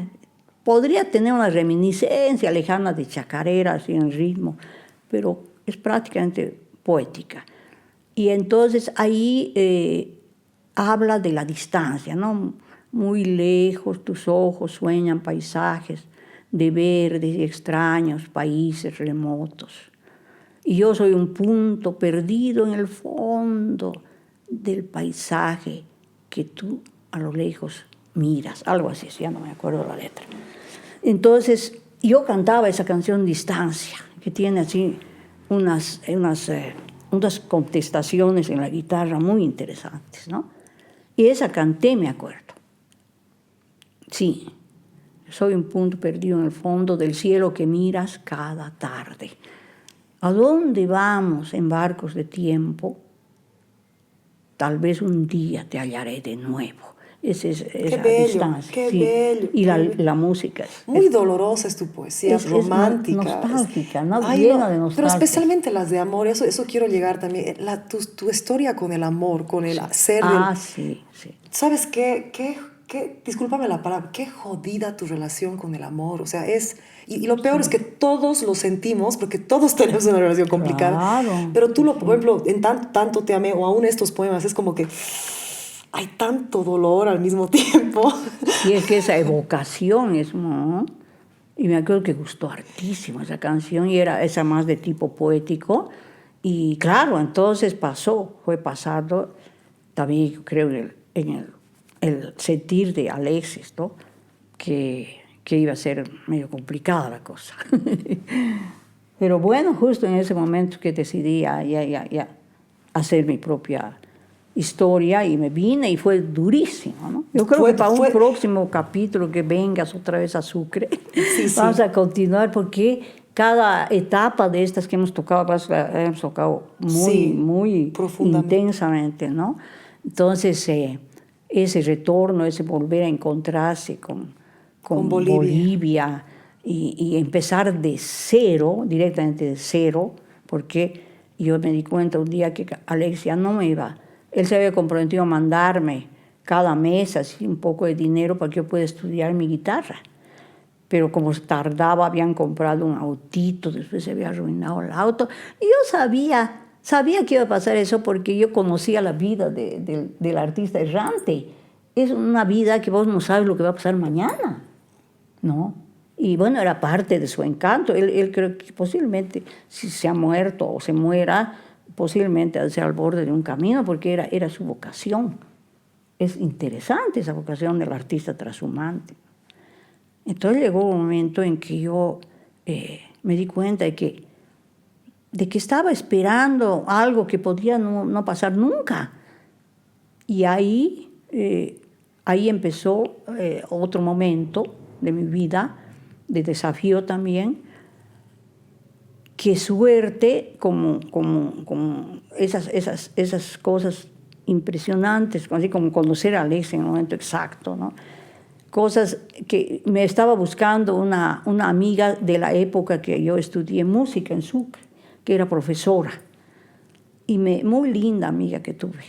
[SPEAKER 1] Podría tener una reminiscencia lejana de chacarera, así en ritmo, pero es prácticamente poética. Y entonces ahí habla de la distancia, ¿no? Muy lejos tus ojos sueñan paisajes de verdes y extraños países remotos. Y yo soy un punto perdido en el fondo del paisaje que tú a lo lejos miras. Algo así, ya no me acuerdo la letra. Entonces yo cantaba esa canción Distancia, que tiene así unas contestaciones en la guitarra muy interesantes, ¿no? Y esa canté, me acuerdo. Sí, soy un punto perdido en el fondo del cielo que miras cada tarde. ¿A dónde vamos en barcos de tiempo? Tal vez un día te hallaré de nuevo. Esa
[SPEAKER 4] bello,
[SPEAKER 1] distancia.
[SPEAKER 4] Qué
[SPEAKER 1] sí.
[SPEAKER 4] bello.
[SPEAKER 1] Y la música
[SPEAKER 4] muy dolorosa es tu poesía, es romántica.
[SPEAKER 1] Nostálgica, ¿no?
[SPEAKER 4] Ay,
[SPEAKER 1] llena de nostalgia.
[SPEAKER 4] Pero especialmente las de amor, eso quiero llegar también. Tu historia con el amor, con el ser del...
[SPEAKER 1] sí, sí.
[SPEAKER 4] ¿Sabes qué? Discúlpame la palabra, qué jodida tu relación con el amor. O sea, y lo peor es que todos lo sentimos, porque todos tenemos una relación complicada.
[SPEAKER 1] Claro,
[SPEAKER 4] pero tú, por ejemplo, en tanto te amé, o aún estos poemas, es como que hay tanto dolor al mismo tiempo.
[SPEAKER 1] Y es que esa evocación es... ¿no? Y me acuerdo que gustó hartísimo esa canción, y era esa más de tipo poético. Y claro, entonces fue pasando también, yo creo, en el sentir de Alexis, ¿no? Que iba a ser medio complicada la cosa. Pero bueno, justo en ese momento que decidí ya hacer mi propia historia, y me vine, y fue durísimo, ¿no? Yo creo que para un próximo capítulo que vengas otra vez a Sucre, vamos a continuar, porque cada etapa de estas que hemos tocado muy intensamente, ¿no? Entonces, ese retorno, ese volver a encontrarse con Bolivia y empezar de cero, directamente de cero, porque yo me di cuenta un día que Alexia no me iba. Él se había comprometido a mandarme cada mes así un poco de dinero para que yo pueda estudiar mi guitarra. Pero como tardaba, habían comprado un autito, después se había arruinado el auto. Y yo sabía que iba a pasar eso, porque yo conocía la vida del artista errante. Es una vida que vos no sabes lo que va a pasar mañana, ¿no? Y bueno, era parte de su encanto. Él creo que posiblemente, si se ha muerto o se muera, posiblemente al ser al borde de un camino, porque era su vocación. Es interesante esa vocación del artista trashumante. Entonces llegó un momento en que yo me di cuenta de que estaba esperando algo que podía no pasar nunca. Y ahí empezó otro momento de mi vida, de desafío también. Qué suerte, como esas cosas impresionantes, así como conocer a Alex en el momento exacto, ¿no? Cosas que me estaba buscando una amiga de la época que yo estudié música en Sucre, que era profesora, y muy linda amiga que tuve.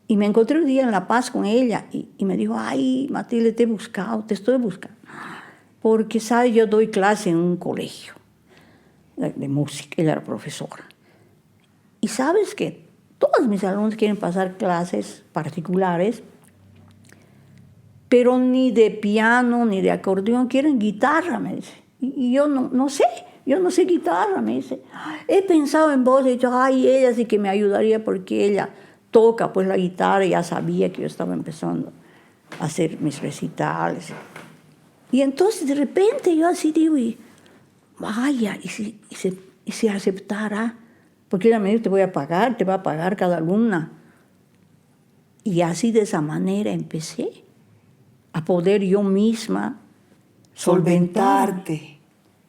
[SPEAKER 1] Y me encontré un día en La Paz con ella, y me dijo: ay, Matilde, te estoy buscando, porque, ¿sabes? Yo doy clase en un colegio de música. Ella era profesora. Y sabes que todos mis alumnos quieren pasar clases particulares, pero ni de piano ni de acordeón, quieren guitarra, me dice. Y yo no sé guitarra, me dice. He pensado en vos, he dicho, ay, ella sí que me ayudaría, porque ella toca pues la guitarra, y ya sabía que yo estaba empezando a hacer mis recitales. Y entonces de repente yo así digo, vaya, y si aceptara, porque ella me dijo, te va a pagar cada alumna. Y así, de esa manera, empecé a poder yo misma
[SPEAKER 4] solventarte.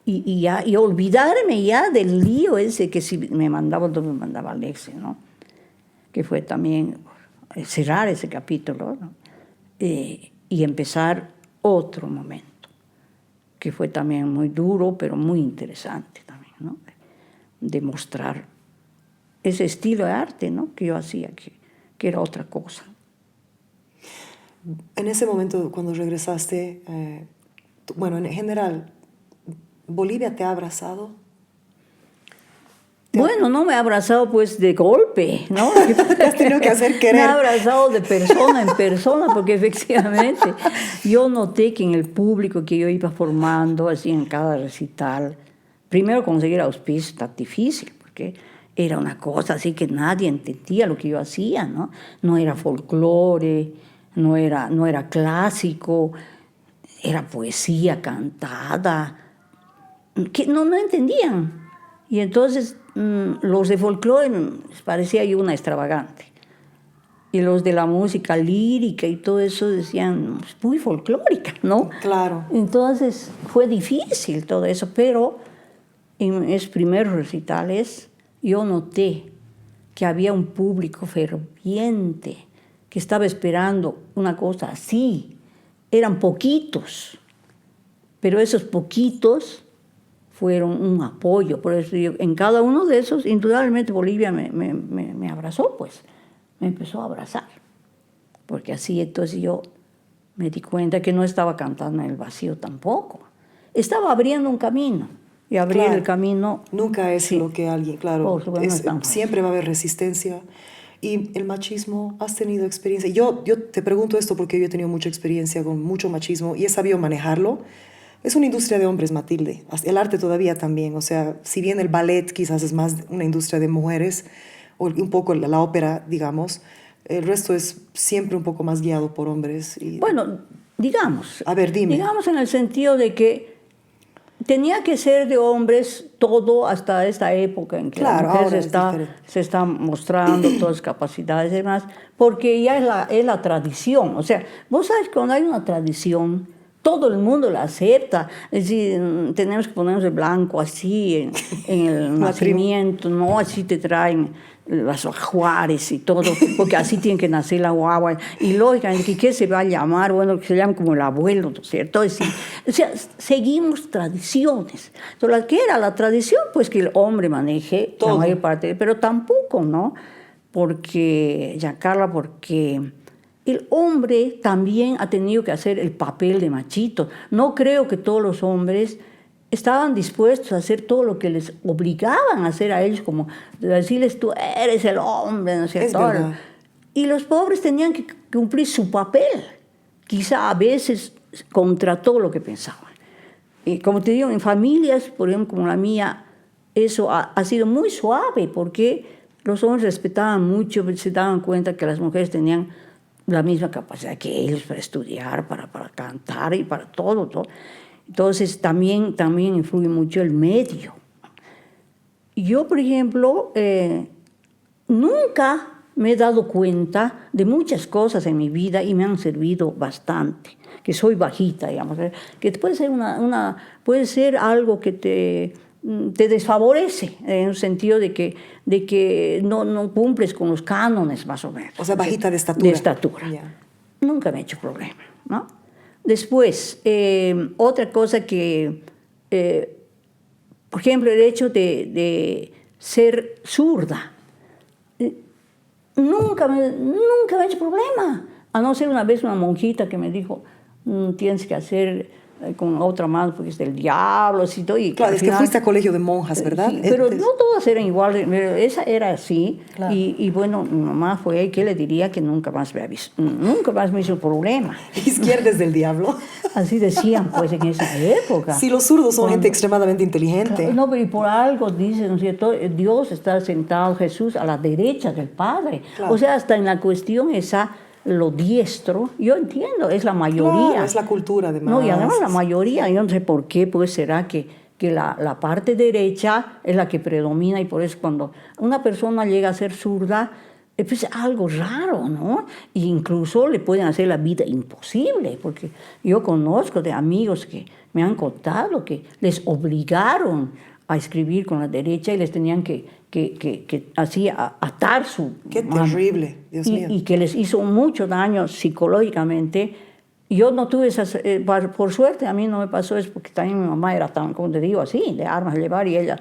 [SPEAKER 1] Y olvidarme ya del lío ese que si me mandaba Alexis, ¿no? Que fue también cerrar ese capítulo, ¿no? Y empezar otro momento, que fue también muy duro, pero muy interesante también, ¿no? De mostrar ese estilo de arte, ¿no? Que yo hacía, que era otra cosa.
[SPEAKER 4] En ese momento, cuando regresaste, bueno, en general, ¿Bolivia te ha abrazado?
[SPEAKER 1] Bueno, no me ha abrazado pues de golpe, ¿no?
[SPEAKER 4] Te has tenido que hacer querer.
[SPEAKER 1] Me ha abrazado de persona en persona, porque efectivamente yo noté que en el público que yo iba formando, así en cada recital, primero conseguir auspicio está difícil, porque era una cosa así que nadie entendía lo que yo hacía, ¿no? No era folclore, no era clásico, era poesía cantada, que no entendían. Y entonces los de folclore les parecía yo una extravagante. Y los de la música lírica y todo eso decían, es muy folclórica, ¿no?
[SPEAKER 4] Claro.
[SPEAKER 1] Entonces fue difícil todo eso, pero en esos primeros recitales yo noté que había un público ferviente que estaba esperando una cosa así. Eran poquitos, pero esos poquitos fueron un apoyo. Por eso yo, en cada uno de esos, indudablemente Bolivia me abrazó, pues. Me empezó a abrazar. Porque así entonces yo me di cuenta que no estaba cantando en el vacío tampoco. Estaba abriendo un camino. Y abrir
[SPEAKER 4] Claro.
[SPEAKER 1] el camino...
[SPEAKER 4] Nunca es
[SPEAKER 1] sí.
[SPEAKER 4] lo que alguien, claro.
[SPEAKER 1] Por supuesto, no es tan fácil.
[SPEAKER 4] Siempre va a haber resistencia. Y el machismo, ¿has tenido experiencia? Yo te pregunto esto porque yo he tenido mucha experiencia con mucho machismo y he sabido manejarlo. Es una industria de hombres, Matilde. El arte todavía también. O sea, si bien el ballet quizás es más una industria de mujeres, o un poco la ópera, digamos, el resto es siempre un poco más guiado por hombres. Y...
[SPEAKER 1] Bueno, digamos.
[SPEAKER 4] A ver, dime.
[SPEAKER 1] Digamos en el sentido de que tenía que ser de hombres todo hasta esta época en que
[SPEAKER 4] Claro,
[SPEAKER 1] la mujer
[SPEAKER 4] ahora
[SPEAKER 1] se está mostrando todas las capacidades y demás, porque ya es la tradición. O sea, vos sabes que cuando hay una tradición, todo el mundo la acepta. Es decir, tenemos que ponernos de blanco así en el nacimiento, ¿no? Así te traen las ajuares y todo, porque así tiene que nacer la guagua. Y lógicamente, ¿qué se va a llamar? Bueno, que se llama como el abuelo, ¿no es cierto? Es decir, o sea, seguimos tradiciones. Entonces, ¿qué era la tradición? Pues que el hombre maneje
[SPEAKER 4] todo.
[SPEAKER 1] la mayor parte, pero tampoco, ¿no? Porque, Giancarla, porque el hombre también ha tenido que hacer el papel de machito. No creo que todos los hombres estaban dispuestos a hacer todo lo que les obligaban a hacer a ellos, como decirles, tú eres el hombre, ¿no es cierto?
[SPEAKER 4] Es verdad.
[SPEAKER 1] Y los pobres tenían que cumplir su papel, quizá a veces contra todo lo que pensaban. Y como te digo, en familias, por ejemplo, como la mía, eso ha sido muy suave, porque los hombres respetaban mucho, se daban cuenta que las mujeres tenían la misma capacidad que ellos para estudiar, para cantar y para todo, todo. Entonces también influye mucho el medio. Yo, por ejemplo, nunca me he dado cuenta de muchas cosas en mi vida y me han servido bastante. Que soy bajita, digamos, que puede ser, puede ser algo que te desfavorece, en el sentido de que no cumples con los cánones, más o menos.
[SPEAKER 4] O sea, bajita de estatura.
[SPEAKER 1] De estatura.
[SPEAKER 4] Yeah.
[SPEAKER 1] Nunca me he hecho problema, ¿no? Después, otra cosa que, por ejemplo, el hecho de ser zurda, nunca me ha hecho problema. A no ser una vez una monjita que me dijo, tienes que hacer con otra mano porque es del diablo. Así, todo, y
[SPEAKER 4] claro, es que fuiste a colegio de monjas, ¿verdad?
[SPEAKER 1] Sí, pero no todas eran iguales, pero esa era así. Claro. Y bueno, mi mamá fue ahí, que le diría que nunca más me hizo problema.
[SPEAKER 4] Izquierda es del diablo.
[SPEAKER 1] Así decían pues en esa época.
[SPEAKER 4] Sí, los zurdos son gente extremadamente inteligente.
[SPEAKER 1] Claro, no, pero y por algo dicen, ¿no es cierto? Dios está sentado, Jesús, a la derecha del Padre. Claro. O sea, hasta en la cuestión esa, lo diestro, yo entiendo, es la mayoría.
[SPEAKER 4] Claro, es la cultura además.
[SPEAKER 1] No, y además la mayoría, yo no sé por qué, pues será que la parte derecha es la que predomina, y por eso cuando una persona llega a ser zurda, pues es algo raro, ¿no? E incluso le pueden hacer la vida imposible, porque yo conozco de amigos que me han contado que les obligaron a escribir con la derecha y les tenían que así atar su
[SPEAKER 4] Qué
[SPEAKER 1] mano.
[SPEAKER 4] terrible, Dios mío.
[SPEAKER 1] Y que les hizo mucho daño psicológicamente. Yo no tuve esas, por suerte a mí no me pasó eso, porque también mi mamá era tan, como te digo, así, de armas a llevar, y ella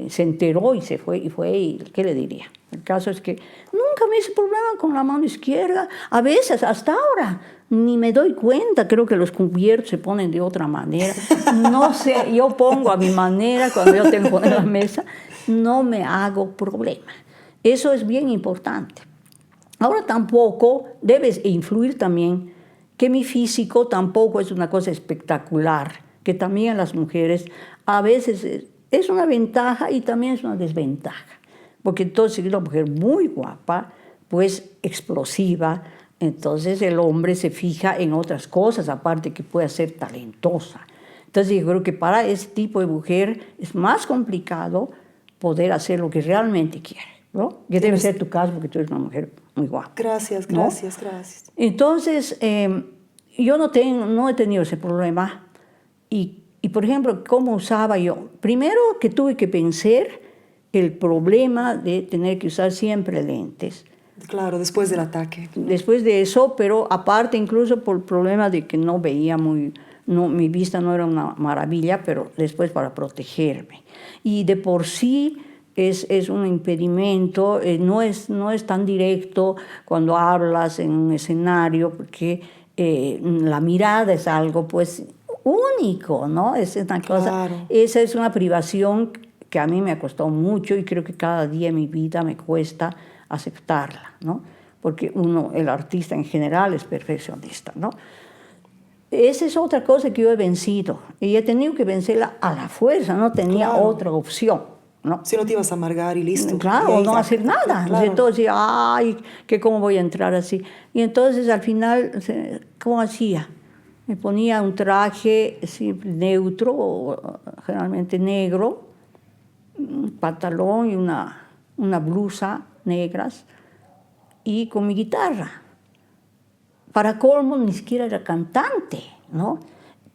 [SPEAKER 1] se enteró y se fue, y ¿qué le diría? El caso es que nunca me hice problema con la mano izquierda, a veces, hasta ahora, ni me doy cuenta, creo que los cubiertos se ponen de otra manera, no sé, yo pongo a mi manera cuando yo tengo que poner la mesa, no me hago problema. Eso es bien importante. Ahora tampoco debes influir también que mi físico tampoco es una cosa espectacular, que también las mujeres a veces es una ventaja y también es una desventaja, porque entonces es una mujer muy guapa, pues explosiva, entonces el hombre se fija en otras cosas, aparte que puede ser talentosa. Entonces yo creo que para ese tipo de mujer es más complicado poder hacer lo que realmente quiere, ¿no? Que debe ser tu caso, porque tú eres una mujer muy guapa.
[SPEAKER 4] Gracias,
[SPEAKER 1] ¿no?
[SPEAKER 4] gracias, gracias.
[SPEAKER 1] Entonces, yo no he tenido ese problema. Y, por ejemplo, ¿cómo usaba yo? Primero que tuve que vencer el problema de tener que usar siempre lentes.
[SPEAKER 4] Claro, después del ataque.
[SPEAKER 1] Después de eso, pero aparte incluso por el problema de que no veía mi vista no era una maravilla, pero después para protegerme. Y de por sí es un impedimento, no es tan directo cuando hablas en un escenario, porque la mirada es algo pues único, ¿no? Es una cosa,
[SPEAKER 4] Claro.
[SPEAKER 1] Esa es una privación que a mí me ha costado mucho y creo que cada día en mi vida me cuesta aceptarla, ¿no? Porque el artista en general es perfeccionista, ¿no? Esa es otra cosa que yo he vencido y he tenido que vencerla a la fuerza, no tenía
[SPEAKER 4] Claro.
[SPEAKER 1] otra opción, ¿no?
[SPEAKER 4] Si no te ibas a amargar y listo.
[SPEAKER 1] Claro,
[SPEAKER 4] Y ahí
[SPEAKER 1] no
[SPEAKER 4] ya-
[SPEAKER 1] hacer nada.
[SPEAKER 4] Claro.
[SPEAKER 1] Entonces, ay, que cómo voy a entrar así. Y entonces al final, ¿cómo hacía? Me ponía un traje siempre neutro, o generalmente negro, un pantalón y una blusa negras, y con mi guitarra. Para colmo, ni siquiera era cantante, ¿no?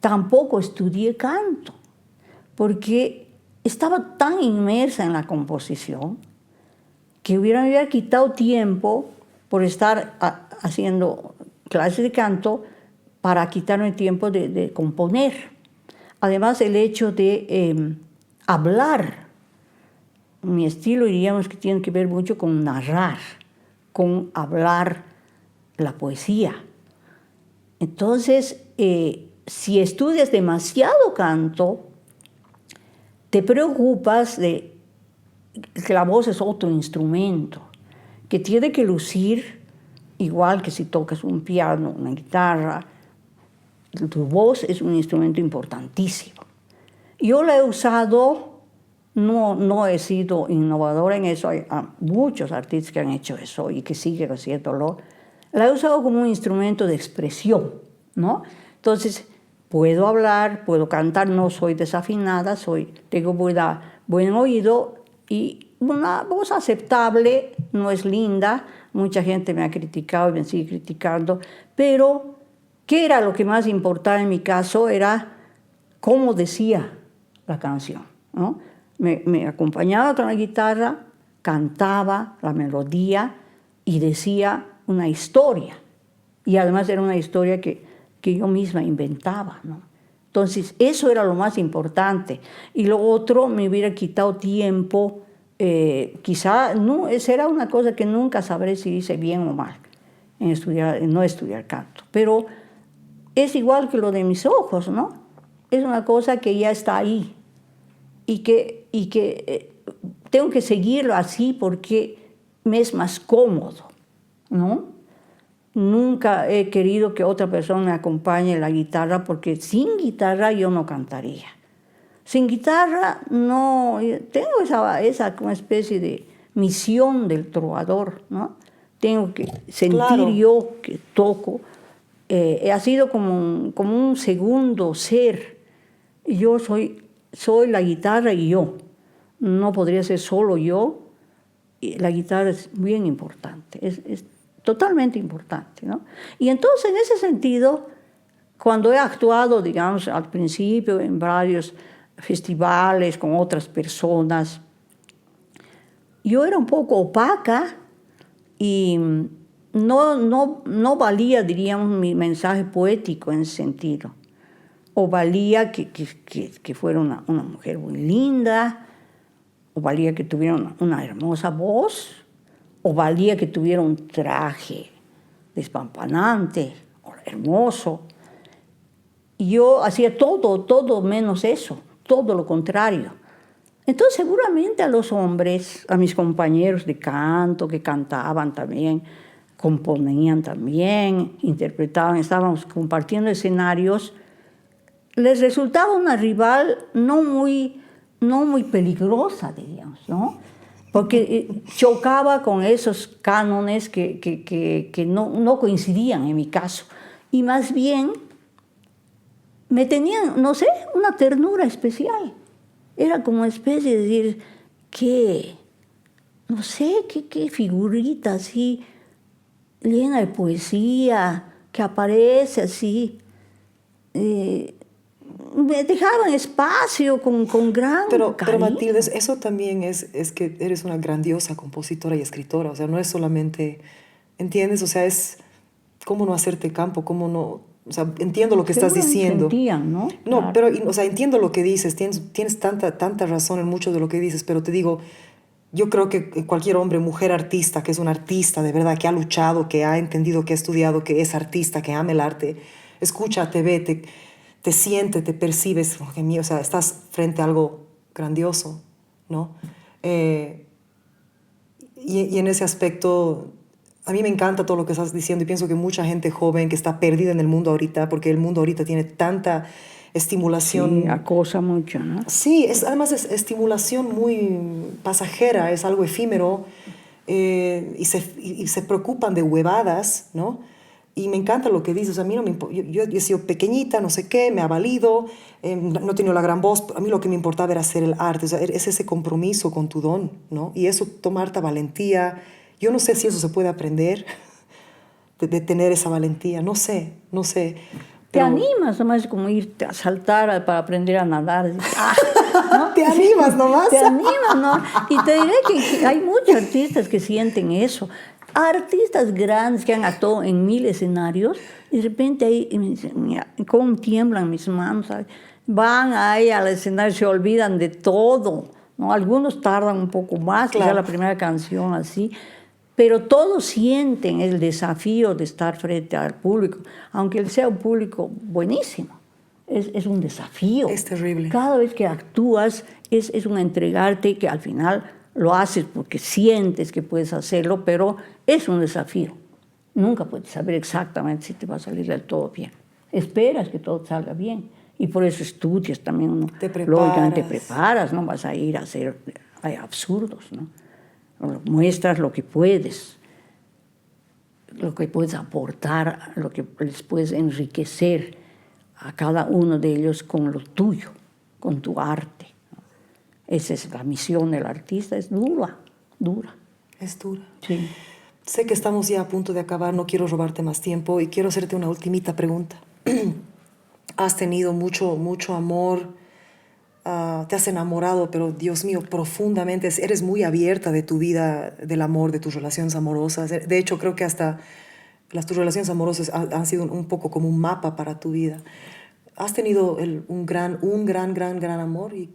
[SPEAKER 1] Tampoco estudié canto, porque estaba tan inmersa en la composición que me hubiera quitado tiempo por estar haciendo clases de canto para quitarme tiempo de componer. Además, el hecho de hablar, mi estilo diríamos que tiene que ver mucho con narrar, con hablar la poesía. Entonces, si estudias demasiado canto, te preocupas de que la voz es otro instrumento, que tiene que lucir igual que si tocas un piano, una guitarra. Tu voz es un instrumento importantísimo. Yo la he usado, no he sido innovadora en eso, hay muchos artistas que han hecho eso y que siguen haciéndolo. La he usado como un instrumento de expresión, ¿no? Entonces, puedo hablar, puedo cantar, no soy desafinada, tengo buen oído y una voz aceptable, no es linda, mucha gente me ha criticado y me sigue criticando, pero ¿qué era lo que más importaba en mi caso? Era cómo decía la canción, ¿no? Me acompañaba con la guitarra, cantaba la melodía y decía una historia. Y además era una historia que yo misma inventaba, ¿no? Entonces, eso era lo más importante. Y lo otro me hubiera quitado tiempo, quizá no, será una cosa que nunca sabré si hice bien o mal en no estudiar canto. Pero es igual que lo de mis ojos, ¿no? Es una cosa que ya está ahí y que tengo que seguirlo así porque me es más cómodo, ¿no? Nunca he querido que otra persona me acompañe en la guitarra porque sin guitarra yo no cantaría. Sin guitarra no, tengo esa como especie de misión del trovador, ¿no? Tengo que sentir
[SPEAKER 4] Claro.
[SPEAKER 1] yo que toco. Ha sido como un segundo ser. Yo soy la guitarra y yo. No podría ser solo yo. Y la guitarra es bien importante, es totalmente importante, ¿no? Y entonces, en ese sentido, cuando he actuado, digamos, al principio en varios festivales con otras personas. Yo era un poco opaca y no valía, diríamos, mi mensaje poético en ese sentido. O valía que fuera una mujer muy linda, o valía que tuviera una hermosa voz, o valía que tuviera un traje despampanante, o hermoso. Y yo hacía todo menos eso, todo lo contrario. Entonces seguramente a los hombres, a mis compañeros de canto, que cantaban también, componían también, interpretaban, estábamos compartiendo escenarios, les resultaba una rival no muy peligrosa, diríamos, ¿no? Porque chocaba con esos cánones que no coincidían en mi caso. Y más bien me tenían, no sé, una ternura especial. Era como una especie de decir, qué figurita así, llena de poesía, que aparece así. Me dejaban espacio con gran
[SPEAKER 4] pero
[SPEAKER 1] cariño.
[SPEAKER 4] Matilde, eso también es que eres una grandiosa compositora y escritora. O sea, no es solamente, ¿entiendes? O sea, es cómo no hacerte campo, cómo no... O sea, entiendo lo que estás diciendo.
[SPEAKER 1] Sentían, ¿no?
[SPEAKER 4] No,
[SPEAKER 1] Claro.
[SPEAKER 4] pero, o sea, entiendo lo que dices. Tienes tanta razón en mucho de lo que dices, pero te digo, yo creo que cualquier hombre, mujer artista, que es un artista de verdad, que ha luchado, que ha entendido, que ha estudiado, que es artista, que ama el arte, escucha, te ve, te siente, te percibes, o sea, estás frente a algo grandioso, ¿no? Y en ese aspecto, a mí me encanta todo lo que estás diciendo y pienso que mucha gente joven que está perdida en el mundo ahorita, porque el mundo ahorita tiene tanta estimulación.
[SPEAKER 1] Sí, acosa mucho, ¿no?
[SPEAKER 4] Sí, además es estimulación muy pasajera, es algo efímero y se preocupan de huevadas, ¿no? Y me encanta lo que dices. A mí no me yo he sido pequeñita, no sé qué, me ha valido, no he tenido la gran voz. A mí lo que me importaba era hacer el arte, o sea, es ese compromiso con tu don, ¿no? Y eso, tomarte valentía. Yo no sé si eso se puede aprender, de tener esa valentía, no sé.
[SPEAKER 1] Te animas nomás, como irte a saltar para aprender a nadar. ¿No?
[SPEAKER 4] Te animas nomás.
[SPEAKER 1] Te animas, ¿no? Y te diré que hay muchos artistas que sienten eso. Artistas grandes que han actuado en 1000 escenarios, de repente ahí me dicen, mira, cómo tiemblan mis manos, ¿sabes? Van ahí al escenario, se olvidan de todo, ¿no? Algunos tardan un poco más,
[SPEAKER 4] Claro.
[SPEAKER 1] quizá la primera canción así, pero todos sienten el desafío de estar frente al público, aunque sea un público buenísimo. Es un desafío.
[SPEAKER 4] Es terrible.
[SPEAKER 1] Cada vez que actúas es un entregarte que al final lo haces porque sientes que puedes hacerlo, pero es un desafío. Nunca puedes saber exactamente si te va a salir del todo bien. Esperas que todo salga bien y por eso estudias también.
[SPEAKER 4] Te preparas.
[SPEAKER 1] Lógicamente te preparas, no vas a ir a hacer absurdos, ¿no? Muestras lo que puedes aportar, lo que les puedes enriquecer a cada uno de ellos con lo tuyo, con tu arte. Esa es la misión del artista, es dura.
[SPEAKER 4] Es dura.
[SPEAKER 1] Sí.
[SPEAKER 4] Sé que estamos ya a punto de acabar, no quiero robarte más tiempo y quiero hacerte una ultimita pregunta. Has tenido mucho amor, te has enamorado, pero Dios mío, profundamente, eres muy abierta de tu vida, del amor, de tus relaciones amorosas. De hecho, creo que hasta tus relaciones amorosas han sido un poco como un mapa para tu vida. ¿Has tenido un gran amor? ¿Y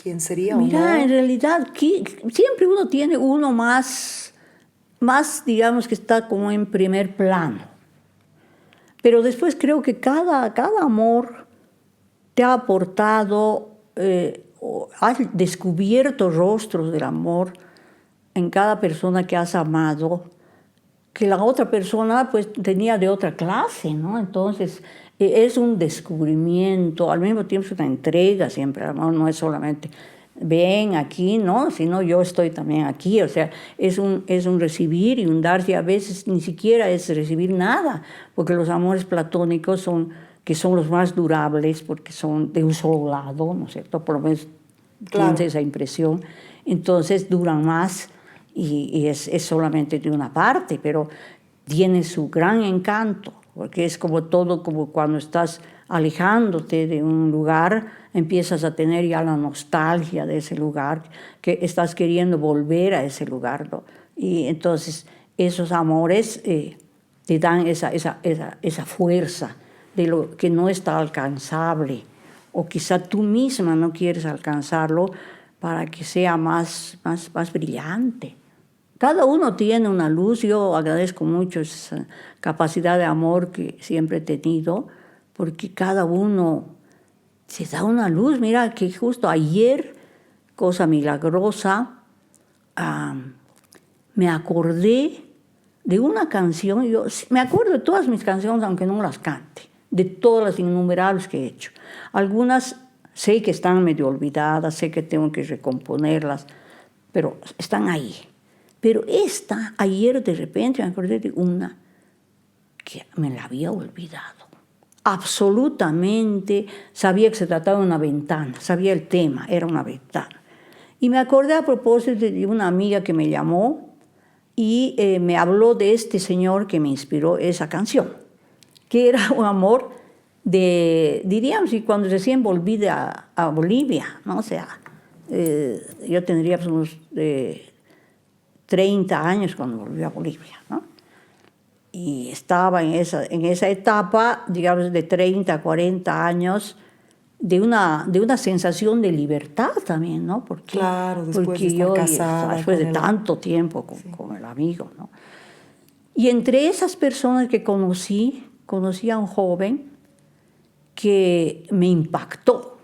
[SPEAKER 4] quién sería?
[SPEAKER 1] Mira, en realidad siempre uno tiene uno más, digamos, que está como en primer plano. Pero después creo que cada amor te ha aportado, has descubierto rostros del amor en cada persona que has amado, que la otra persona pues tenía de otra clase, ¿no? Entonces es un descubrimiento, al mismo tiempo es una entrega siempre, el amor no es solamente ven aquí, ¿no? Sino yo estoy también aquí, o sea, es un recibir y un dar, y a veces ni siquiera es recibir nada, porque los amores platónicos que son los más durables, porque son de un solo lado, ¿no es cierto? Por lo menos tienes esa impresión, entonces duran más y es solamente de una parte, pero tiene su gran encanto, porque es como todo, como cuando estás alejándote de un lugar, empiezas a tener ya la nostalgia de ese lugar, que estás queriendo volver a ese lugar, ¿no? Y entonces esos amores te dan esa fuerza de lo que no está alcanzable, o quizá tú misma no quieres alcanzarlo para que sea más brillante. Cada uno tiene una luz. Yo agradezco mucho esa capacidad de amor que siempre he tenido, porque cada uno se da una luz. Mira que justo ayer, cosa milagrosa, me acordé de una canción. Yo me acuerdo de todas mis canciones, aunque no las cante, de todas las innumerables que he hecho. Algunas sé que están medio olvidadas, sé que tengo que recomponerlas, pero están ahí. Pero esta, ayer de repente me acordé de una que me la había olvidado. Absolutamente sabía que se trataba de una ventana, sabía el tema, era una ventana. Y me acordé a propósito de una amiga que me llamó y me habló de este señor que me inspiró esa canción, que era un amor de, diríamos, y cuando recién volví a Bolivia, ¿no? O sea, yo tendría pues, unos 30 años cuando volví a Bolivia, ¿no? Y estaba en esa etapa, digamos, de 30 a 40 años, de una sensación de libertad también, ¿no? Porque,
[SPEAKER 4] claro, después
[SPEAKER 1] porque
[SPEAKER 4] de estar
[SPEAKER 1] yo,
[SPEAKER 4] casada
[SPEAKER 1] después de
[SPEAKER 4] con
[SPEAKER 1] tanto tiempo con el amigo, ¿no? Y entre esas personas que conocí a un joven que me impactó.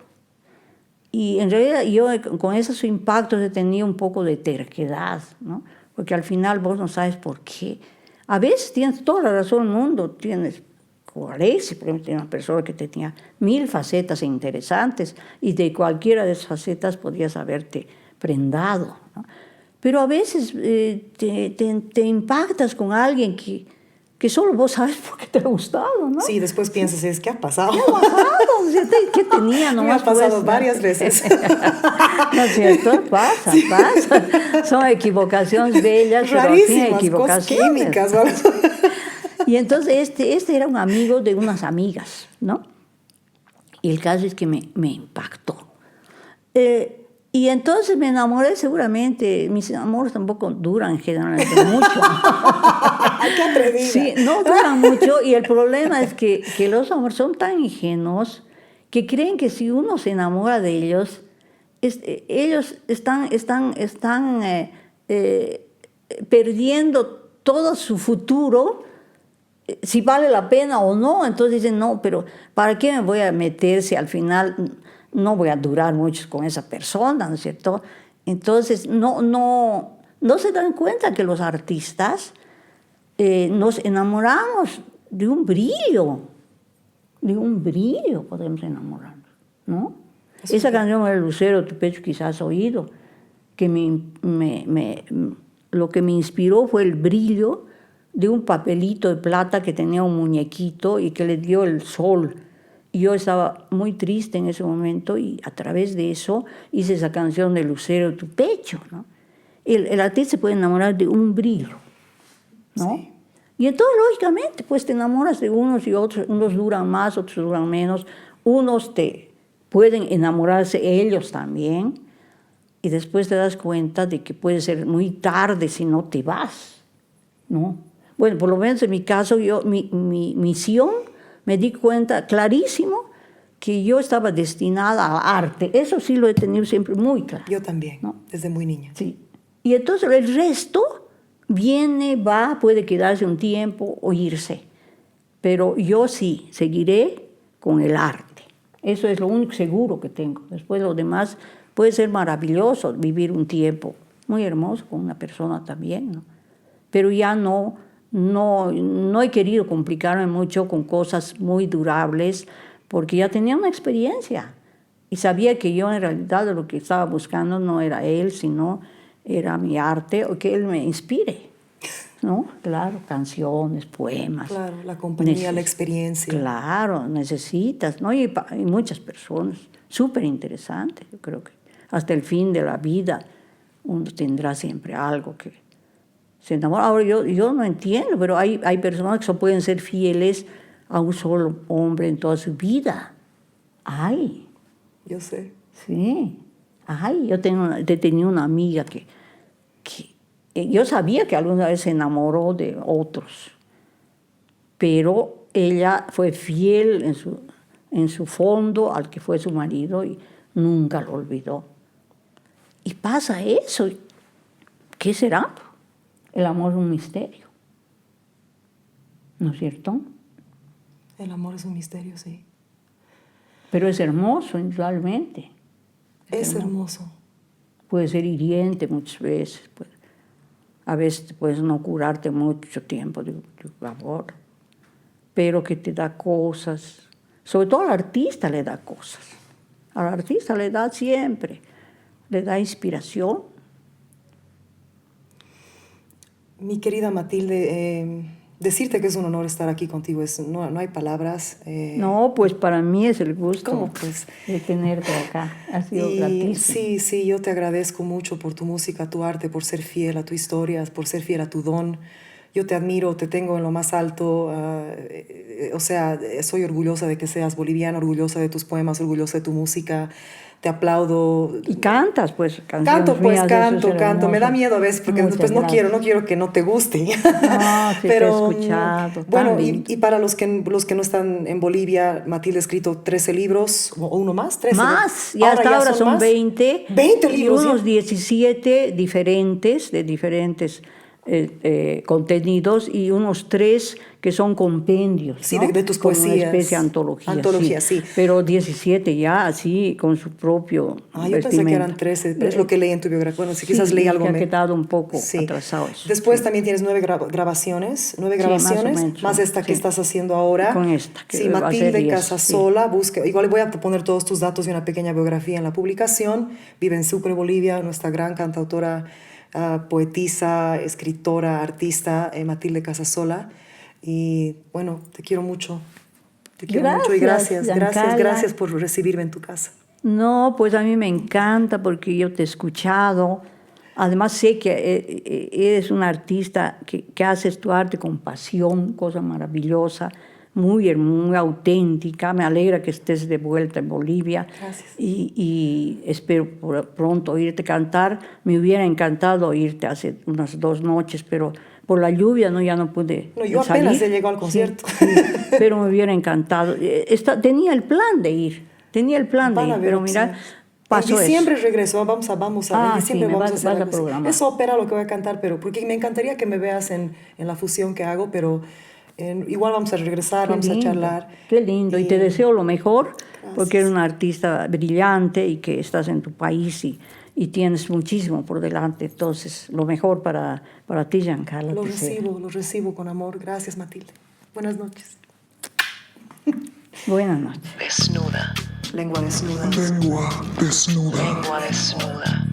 [SPEAKER 1] Y en realidad yo con esos impactos he tenido un poco de terquedad, ¿no? Porque al final vos no sabes por qué. A veces tienes toda la razón del mundo, tienes, como Alexis, por ejemplo, una persona que tenía 1000 facetas interesantes y de cualquiera de esas facetas podías haberte prendado, ¿no? Pero a veces te impactas con alguien que solo vos sabes por qué te ha gustado, ¿no?
[SPEAKER 4] Sí, después piensas, ¿qué ha pasado?
[SPEAKER 1] ¿Qué ha pasado? ¿Qué tenía?
[SPEAKER 4] Me ha pasado varias veces.
[SPEAKER 1] ¿No es cierto? Pasa. Son equivocaciones bellas, pero al fin equivocaciones.
[SPEAKER 4] Químicas. ¿Vale?
[SPEAKER 1] Y entonces este era un amigo de unas amigas, ¿no? Y el caso es que me impactó. Y entonces me enamoré seguramente. Mis enamoros tampoco duran generalmente mucho.
[SPEAKER 4] ¡Qué atrevida!
[SPEAKER 1] Sí, no duran mucho. Y el problema es que los amores son tan ingenuos que creen que si uno se enamora de ellos, ellos están perdiendo todo su futuro, si vale la pena o no. Entonces dicen, no, pero ¿para qué me voy a meter si al final no voy a durar mucho con esa persona, ¿no es cierto? Entonces no se dan cuenta que los artistas nos enamoramos de un brillo podemos enamorarnos, ¿no? Esa canción, El lucero, tu pecho, quizás has oído, que lo que me inspiró fue el brillo de un papelito de plata que tenía un muñequito y que le dio el sol. Y yo estaba muy triste en ese momento y a través de eso hice esa canción de Lucero, tu pecho, ¿no? El artista se puede enamorar de un brillo, ¿no? Sí. Y entonces, lógicamente, pues te enamoras de unos y otros. Unos duran más, otros duran menos. Unos te pueden enamorarse ellos también. Y después te das cuenta de que puede ser muy tarde si no te vas, ¿no? Bueno, por lo menos en mi caso, mi misión, me di cuenta clarísimo que yo estaba destinada al arte. Eso sí lo he tenido siempre muy claro.
[SPEAKER 4] Yo también, ¿no? Desde muy niña.
[SPEAKER 1] Sí. Y entonces el resto viene, va, puede quedarse un tiempo o irse. Pero yo sí seguiré con el arte. Eso es lo único seguro que tengo. Después lo demás puede ser maravilloso, vivir un tiempo muy hermoso con una persona también, ¿no? Pero ya no he querido complicarme mucho con cosas muy durables, porque ya tenía una experiencia y sabía que yo en realidad lo que estaba buscando no era él, sino era mi arte, o que él me inspire, ¿no? Claro, canciones, poemas.
[SPEAKER 4] Claro, la compañía, la experiencia.
[SPEAKER 1] Claro, necesitas, ¿no? Y muchas personas, súper interesante. Yo creo que hasta el fin de la vida uno tendrá siempre algo que se enamora. Ahora yo no entiendo, pero hay personas que pueden ser fieles a un solo hombre en toda su vida. Ay,
[SPEAKER 4] Yo sé.
[SPEAKER 1] sí. Ay, yo tenía una amiga que yo sabía que alguna vez se enamoró de otros, pero ella fue fiel en su fondo al que fue su marido y nunca lo olvidó. Y pasa eso. ¿Qué será? El amor es un misterio. ¿No es cierto?
[SPEAKER 4] El amor es un misterio, sí.
[SPEAKER 1] Pero es hermoso igualmente.
[SPEAKER 4] Es hermoso.
[SPEAKER 1] Puede ser hiriente muchas veces. A veces puedes no curarte mucho tiempo de amor, pero que te da cosas. Sobre todo al artista le da cosas. Al artista le da siempre. Le da inspiración.
[SPEAKER 4] Mi querida Matilde, decirte que es un honor estar aquí contigo, no hay palabras.
[SPEAKER 1] No, pues para mí es el gusto
[SPEAKER 4] ¿Cómo, pues?
[SPEAKER 1] de tenerte acá. Ha sido gratísimo.
[SPEAKER 4] Sí, yo te agradezco mucho por tu música, tu arte, por ser fiel a tu historia, por ser fiel a tu don. Yo te admiro, te tengo en lo más alto. O sea, soy orgullosa de que seas boliviana, orgullosa de tus poemas, orgullosa de tu música. Te aplaudo.
[SPEAKER 1] Y cantas, pues, canciones
[SPEAKER 4] Canto, pues,
[SPEAKER 1] mías,
[SPEAKER 4] canto.
[SPEAKER 1] hermoso.
[SPEAKER 4] Me da miedo a veces porque
[SPEAKER 1] Muchas
[SPEAKER 4] después no
[SPEAKER 1] gracias.
[SPEAKER 4] quiero que no te guste.
[SPEAKER 1] No, sí te he escuchado.
[SPEAKER 4] Bueno,
[SPEAKER 1] Tan lindo.
[SPEAKER 4] y para los que no están en Bolivia, Matilde ha escrito 13 libros, o uno más, 13.
[SPEAKER 1] Más, ya hasta ahora son
[SPEAKER 4] más.
[SPEAKER 1] 20.
[SPEAKER 4] 20 libros.
[SPEAKER 1] Y unos
[SPEAKER 4] ¿sí?
[SPEAKER 1] 17 diferentes, de diferentes contenidos, y unos 3 que son compendios.
[SPEAKER 4] Sí,
[SPEAKER 1] ¿no?
[SPEAKER 4] de tus
[SPEAKER 1] Como
[SPEAKER 4] poesías.
[SPEAKER 1] una especie de antología.
[SPEAKER 4] Antología, sí.
[SPEAKER 1] Pero 17 ya, así, con su propio
[SPEAKER 4] Yo pensé que eran 13, pero es lo que leí en tu biografía. Bueno, si quizás leí algo.
[SPEAKER 1] Que ha quedado un poco atrasado eso.
[SPEAKER 4] Después también tienes 9 grabaciones, más esta que estás haciendo ahora.
[SPEAKER 1] Con esta. Que
[SPEAKER 4] sí,
[SPEAKER 1] va a ser
[SPEAKER 4] Matilde
[SPEAKER 1] 10,
[SPEAKER 4] Casasola, busca. Igual voy a poner todos tus datos y una pequeña biografía en la publicación. Vive en Sucre, Bolivia, nuestra gran cantautora, poetisa, escritora, artista, Matilde Casasola. Y bueno, te quiero mucho. Te quiero mucho y gracias por recibirme en tu casa.
[SPEAKER 1] No, pues a mí me encanta porque yo te he escuchado. Además sé que eres un artista que haces tu arte con pasión, cosa maravillosa, muy auténtica. Me alegra que estés de vuelta en Bolivia.
[SPEAKER 4] Gracias.
[SPEAKER 1] Y espero pronto oírte cantar. Me hubiera encantado oírte hace unas 2 noches, pero por la lluvia ya no pude
[SPEAKER 4] No, yo
[SPEAKER 1] salir.
[SPEAKER 4] apenas he llegado al concierto.
[SPEAKER 1] Sí, pero me hubiera encantado. Tenía el plan de ir, pero mira, pasó
[SPEAKER 4] en diciembre
[SPEAKER 1] eso.
[SPEAKER 4] regreso, vamos a en diciembre
[SPEAKER 1] sí,
[SPEAKER 4] vamos a
[SPEAKER 1] vas
[SPEAKER 4] hacer
[SPEAKER 1] a programar.
[SPEAKER 4] Es ópera lo que voy a cantar, pero porque me encantaría que me veas en la fusión que hago, pero igual vamos a regresar, vamos a charlar.
[SPEAKER 1] Qué lindo, y te deseo lo mejor,
[SPEAKER 4] Gracias.
[SPEAKER 1] porque eres una artista brillante y que estás en tu país y tienes muchísimo por delante. Entonces, lo mejor para ti, Giancarlo.
[SPEAKER 4] Lo recibo con amor. Gracias, Matilde. Buenas noches.
[SPEAKER 1] Buenas noches.
[SPEAKER 2] Desnuda. Lengua desnuda.
[SPEAKER 3] Lengua desnuda.
[SPEAKER 2] Lengua desnuda.